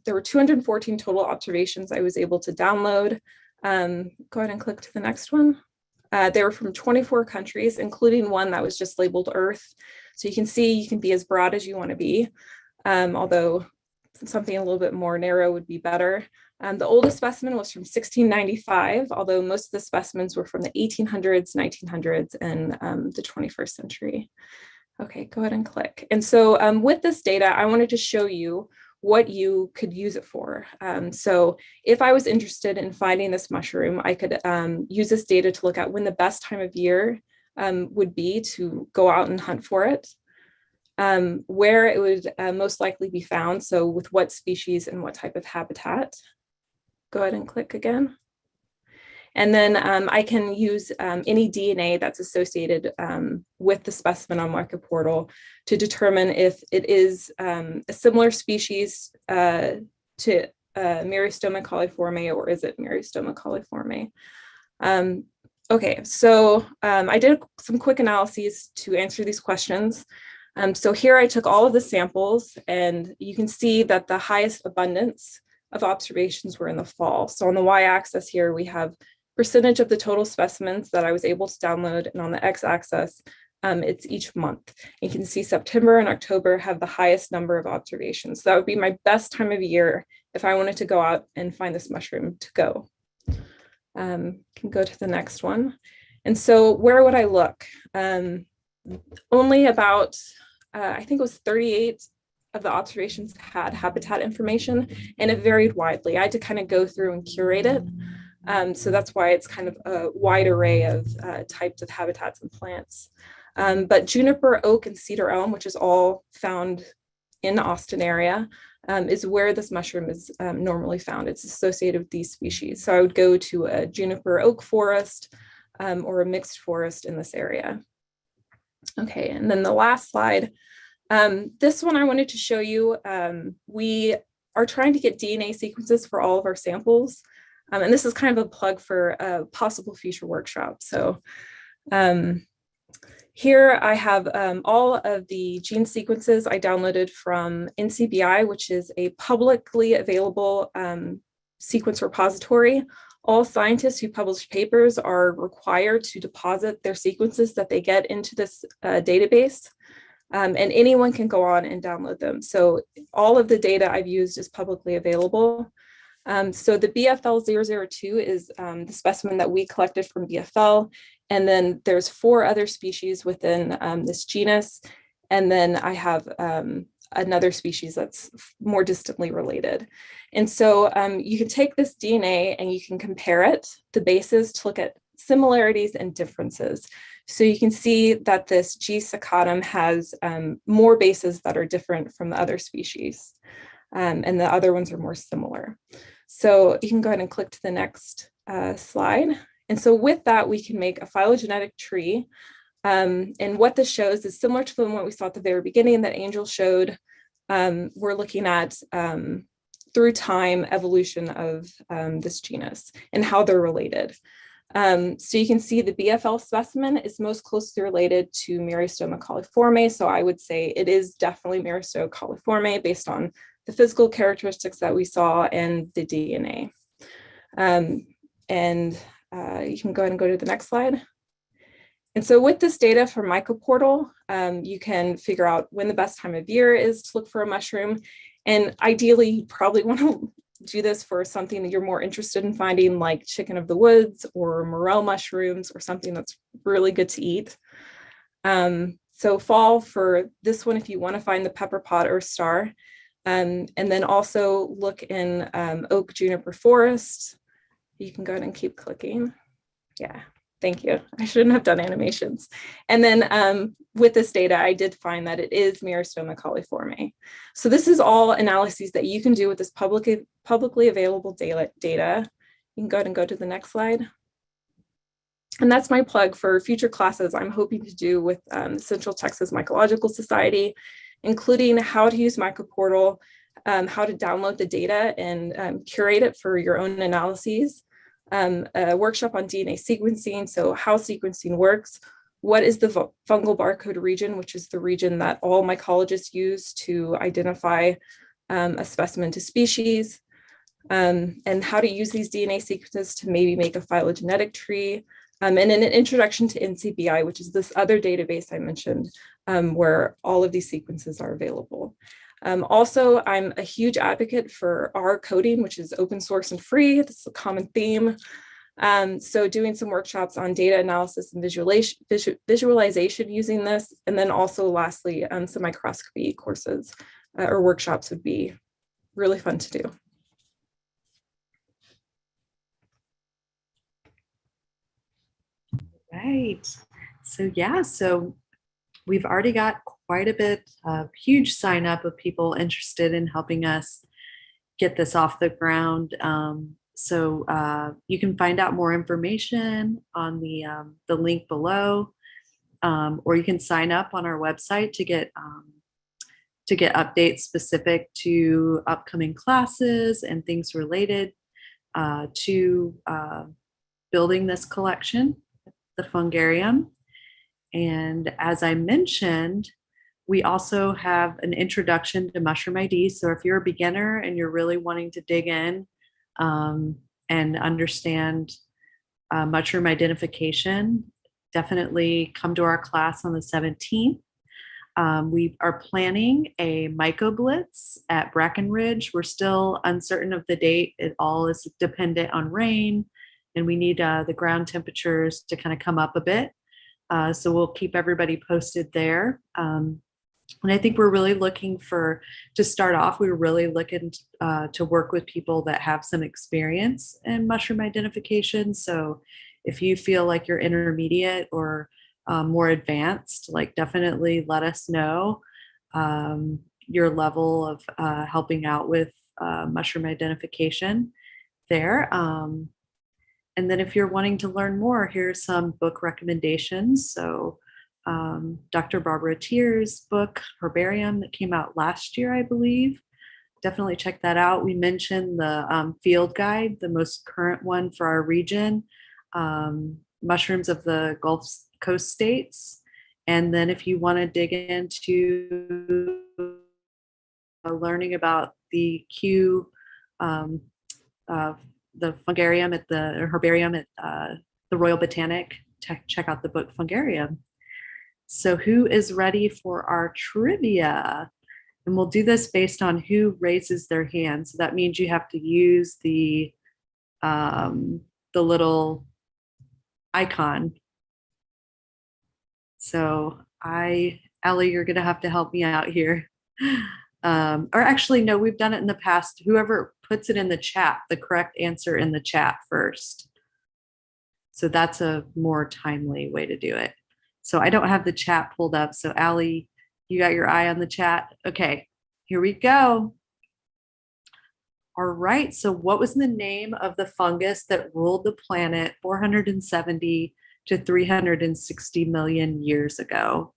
there were 214 total observations I was able to download. Go ahead and click to the next one. They were from 24 countries, including one that was just labeled Earth. So you can see you can be as broad as you want to be, although something a little bit more narrow would be better. The oldest specimen was from 1695, although most of the specimens were from the 1800s, 1900s, and the 21st century. Okay, go ahead and click. And so with this data, I wanted to show you what you could use it for. So if I was interested in finding this mushroom, I could use this data to look at when the best time of year would be to go out and hunt for it, where it would most likely be found, so with what species and what type of habitat. Go ahead and click again. And then I can use any DNA that's associated with the specimen on Mico Portal to determine if it is a similar species to Myriostoma cauliforme, or is it Myriostoma cauliforme? Okay, so I did some quick analyses to answer these questions. So here I took all of the samples, and you can see that the highest abundance of observations were in the fall. So on the y-axis here, we have percentage of the total specimens that I was able to download, and on the x-axis, it's each month. You can see September and October have the highest number of observations. So that would be my best time of year if I wanted to go out and find this mushroom to go. Can go to the next one. And so where would I look? Only about, I think it was 38 of the observations had habitat information, and it varied widely. I had to kind of go through and curate it. So that's why it's kind of a wide array of types of habitats and plants. But juniper, oak, and cedar elm, which is all found in the Austin area, is where this mushroom is normally found. It's associated with these species. So I would go to a juniper oak forest or a mixed forest in this area. Okay, and then the last slide. This one I wanted to show you. We are trying to get DNA sequences for all of our samples. And this is kind of a plug for a possible future workshop. So here I have all of the gene sequences I downloaded from NCBI, which is a publicly available sequence repository. All scientists who publish papers are required to deposit their sequences that they get into this database. And anyone can go on and download them. So all of the data I've used is publicly available. So the BFL002 is the specimen that we collected from BFL. And then there's 4 other species within this genus. And then I have another species that's more distantly related. And so you can take this DNA and you can compare it, the bases, to look at similarities and differences. So you can see that this G. saccatum has more bases that are different from the other species. And the other ones are more similar. So you can go ahead and click to the next slide. And so with that, we can make a phylogenetic tree. And what this shows is similar to the one we saw at the very beginning that Angel showed. We're looking at through time evolution of this genus and how they're related. So you can see the BFL specimen is most closely related to Myriostoma coliforme. So I would say it is definitely Myriostoma coliforme based on the physical characteristics that we saw and the DNA. You can go ahead and go to the next slide. And so with this data from Mico Portal, you can figure out when the best time of year is to look for a mushroom. And ideally, you probably want to do this for something that you're more interested in finding, like chicken of the woods or morel mushrooms or something that's really good to eat. So fall for this one if you want to find the pepper pot or star. And then also look in oak juniper forest. You can go ahead and keep clicking. Yeah, thank you. I shouldn't have done animations. And then with this data, I did find that it is Myriostoma coliforme. So this is all analyses that you can do with this publicly available data. You can go ahead and go to the next slide. And that's my plug for future classes I'm hoping to do with Central Texas Mycological Society, including how to use Mico Portal, how to download the data and curate it for your own analyses, a workshop on DNA sequencing, so how sequencing works, what is the fungal barcode region, which is the region that all mycologists use to identify a specimen to species, and how to use these DNA sequences to maybe make a phylogenetic tree, and then an introduction to NCBI, which is this other database I mentioned, where all of these sequences are available. Also, I'm a huge advocate for R coding, which is open source and free. This is a common theme. So doing some workshops on data analysis and visualization using this. And then also lastly, some microscopy courses or workshops would be really fun to do. Right. So yeah, so we've already got quite a bit of huge sign up of people interested in helping us get this off the ground. So you can find out more information on the link below, or you can sign up on our website to get updates specific to upcoming classes and things related to building this collection, the Fungarium. And as I mentioned, we also have an introduction to mushroom ID. So if you're a beginner and you're really wanting to dig in and understand mushroom identification, definitely come to our class on the 17th. We are planning a Myco Blitz at Brackenridge. We're still uncertain of the date. It all is dependent on rain, and we need the ground temperatures to kind of come up a bit. So we'll keep everybody posted there. And I think we're really looking to start off, we were really looking to work with people that have some experience in mushroom identification. So if you feel like you're intermediate or more advanced, like definitely let us know your level of helping out with mushroom identification there. And then if you're wanting to learn more, here's some book recommendations. So Dr. Barbara Tier's book, Herbarium, that came out last year, I believe. Definitely check that out. We mentioned the field guide, the most current one for our region, mushrooms of the Gulf Coast states. And then if you want to dig into learning about the the Fungarium at the Herbarium at the Royal Botanic, check out the book Fungarium. So who is ready for our trivia? And we'll do this based on who raises their hand. So that means you have to use the little icon. So Ellie, you're gonna have to help me out here. Or actually, no, we've done it in the past. Whoever puts it in the chat, the correct answer in the chat first. So that's a more timely way to do it. So I don't have the chat pulled up. So Allie, you got your eye on the chat? Okay, here we go. All right, so what was the name of the fungus that ruled the planet 470 to 360 million years ago?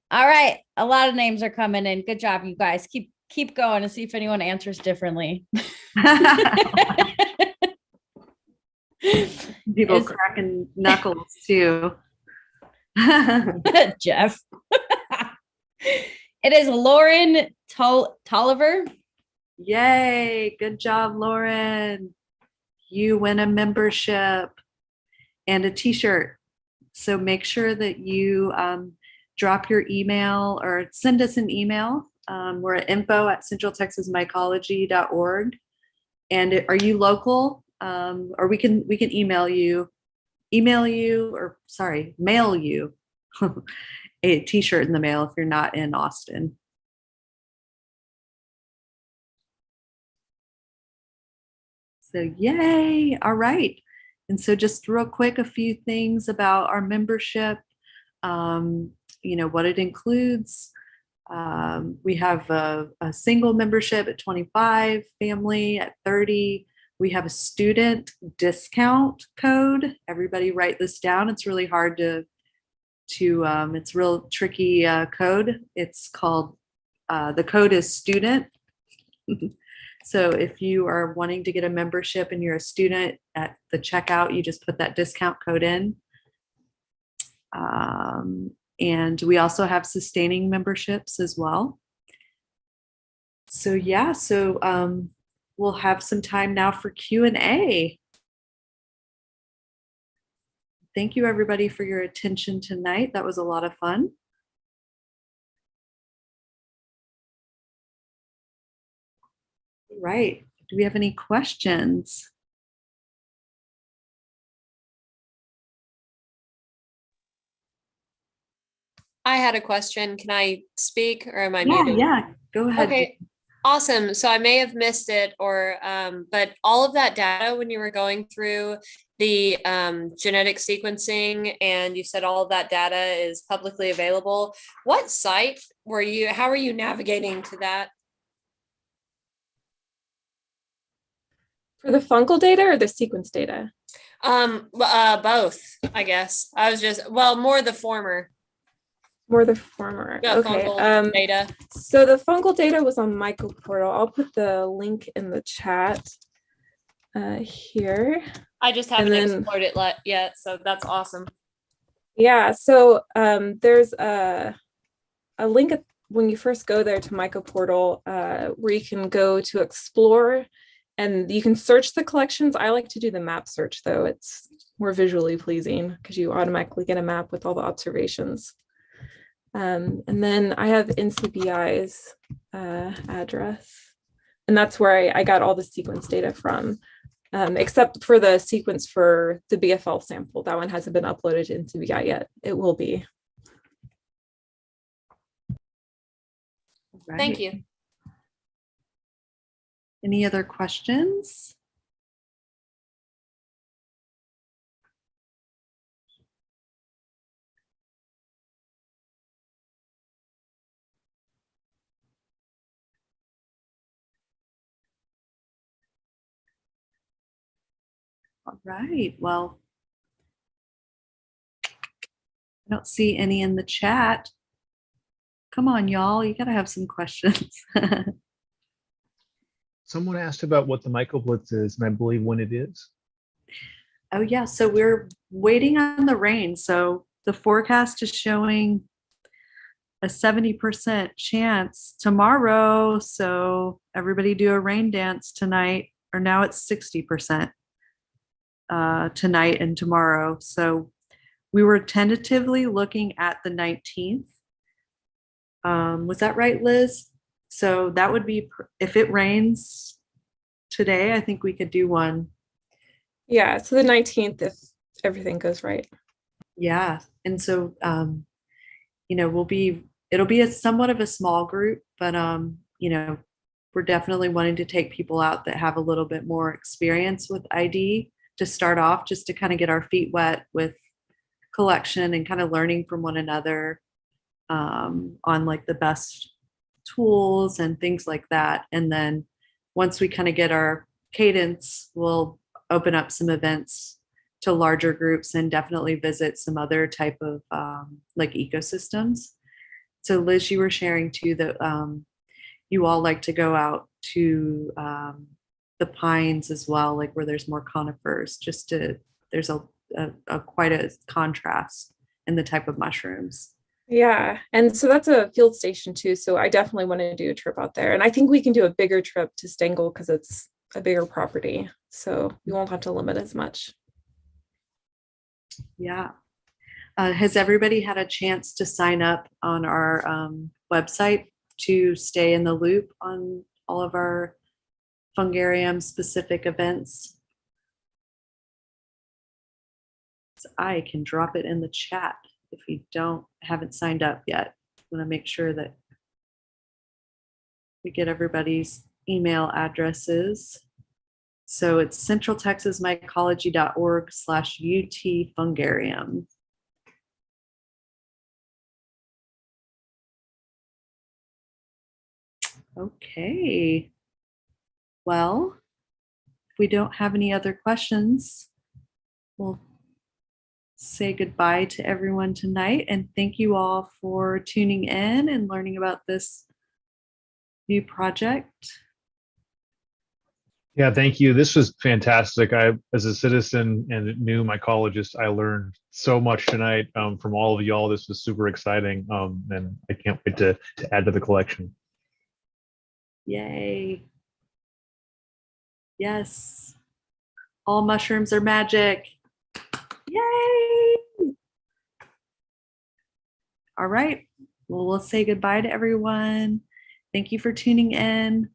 All right. A lot of names are coming in. Good job, you guys. Keep going and see if anyone answers differently. People cracking knuckles too. Jeff. It is Lauren Tolliver. Yay. Good job, Lauren. You win a membership and a t-shirt. So make sure that you drop your email or send us an email. We're at info@centraltexasmycology.org. And are you local? Or we can mail you a t-shirt in the mail if you're not in Austin. So yay. All right. And so just real quick, a few things about our membership, what it includes. We have a single membership at 25, family at 30. We have a student discount code. Everybody write this down. It's really hard it's real tricky code. It's called, the code is student. So if you are wanting to get a membership and you're a student, at the checkout, you just put that discount code in. And we also have sustaining memberships as well. So yeah, we'll have some time now for Q&A. Thank you everybody for your attention tonight. That was a lot of fun. Right. Do we have any questions? I had a question. Can I speak or am I muted? Yeah, go ahead. Okay, awesome. So I may have missed it but all of that data when you were going through the genetic sequencing and you said all of that data is publicly available. What site how are you navigating to that? For the fungal data or the sequence data? Both, I guess. I was more the former. More the former. Yeah, okay. Fungal data. So the fungal data was on Mico Portal. I'll put the link in the chat here. I just haven't explored it yet, so that's awesome. Yeah. So there's a link when you first go there to Mico Portal where you can go to explore, and you can search the collections. I like to do the map search though. It's more visually pleasing because you automatically get a map with all the observations. And then I have NCBI's address, and that's where I got all the sequence data from, except for the sequence for the BFL sample. That one hasn't been uploaded to NCBI yet. It will be. Right. Thank you. Any other questions? All right, well, I don't see any in the chat. Come on, y'all, you gotta have some questions. Someone asked about what the mycoblitz is, and I believe when it is. Oh yeah, so we're waiting on the rain. So the forecast is showing a 70% chance tomorrow. So everybody do a rain dance tonight, or now it's 60%. Tonight and tomorrow. So we were tentatively looking at the 19th. Was that right, Liz? So that would be, if it rains today, I think we could do one. Yeah, so the 19th if everything goes right. Yeah, and so it'll be somewhat of a small group, but we're definitely wanting to take people out that have a little bit more experience with ID to start off, just to kind of get our feet wet with collection and kind of learning from one another on like the best tools and things like that. And then once we kind of get our cadence, we'll open up some events to larger groups and definitely visit some other type of like ecosystems. So Liz, you were sharing too that you all like to go out to the pines as well, like where there's more conifers, just to, there's a quite a contrast in the type of mushrooms. Yeah, and so that's a field station too. So I definitely want to do a trip out there. And I think we can do a bigger trip to Stengel because it's a bigger property. So we won't have to limit as much. Yeah. Has everybody had a chance to sign up on our website to stay in the loop on all of our Fungarium specific events? So I can drop it in the chat if you haven't signed up yet. I'm going to make sure that we get everybody's email addresses. So it's centraltexasmycology.org/UT Fungarium. Okay. Well, if we don't have any other questions, we'll say goodbye to everyone tonight, and thank you all for tuning in and learning about this new project. Yeah, thank you. This was fantastic. As a citizen and new mycologist, I learned so much tonight from all of y'all. This was super exciting, and I can't wait to add to the collection. Yay. Yes. All mushrooms are magic. Yay. All right. Well, we'll say goodbye to everyone. Thank you for tuning in.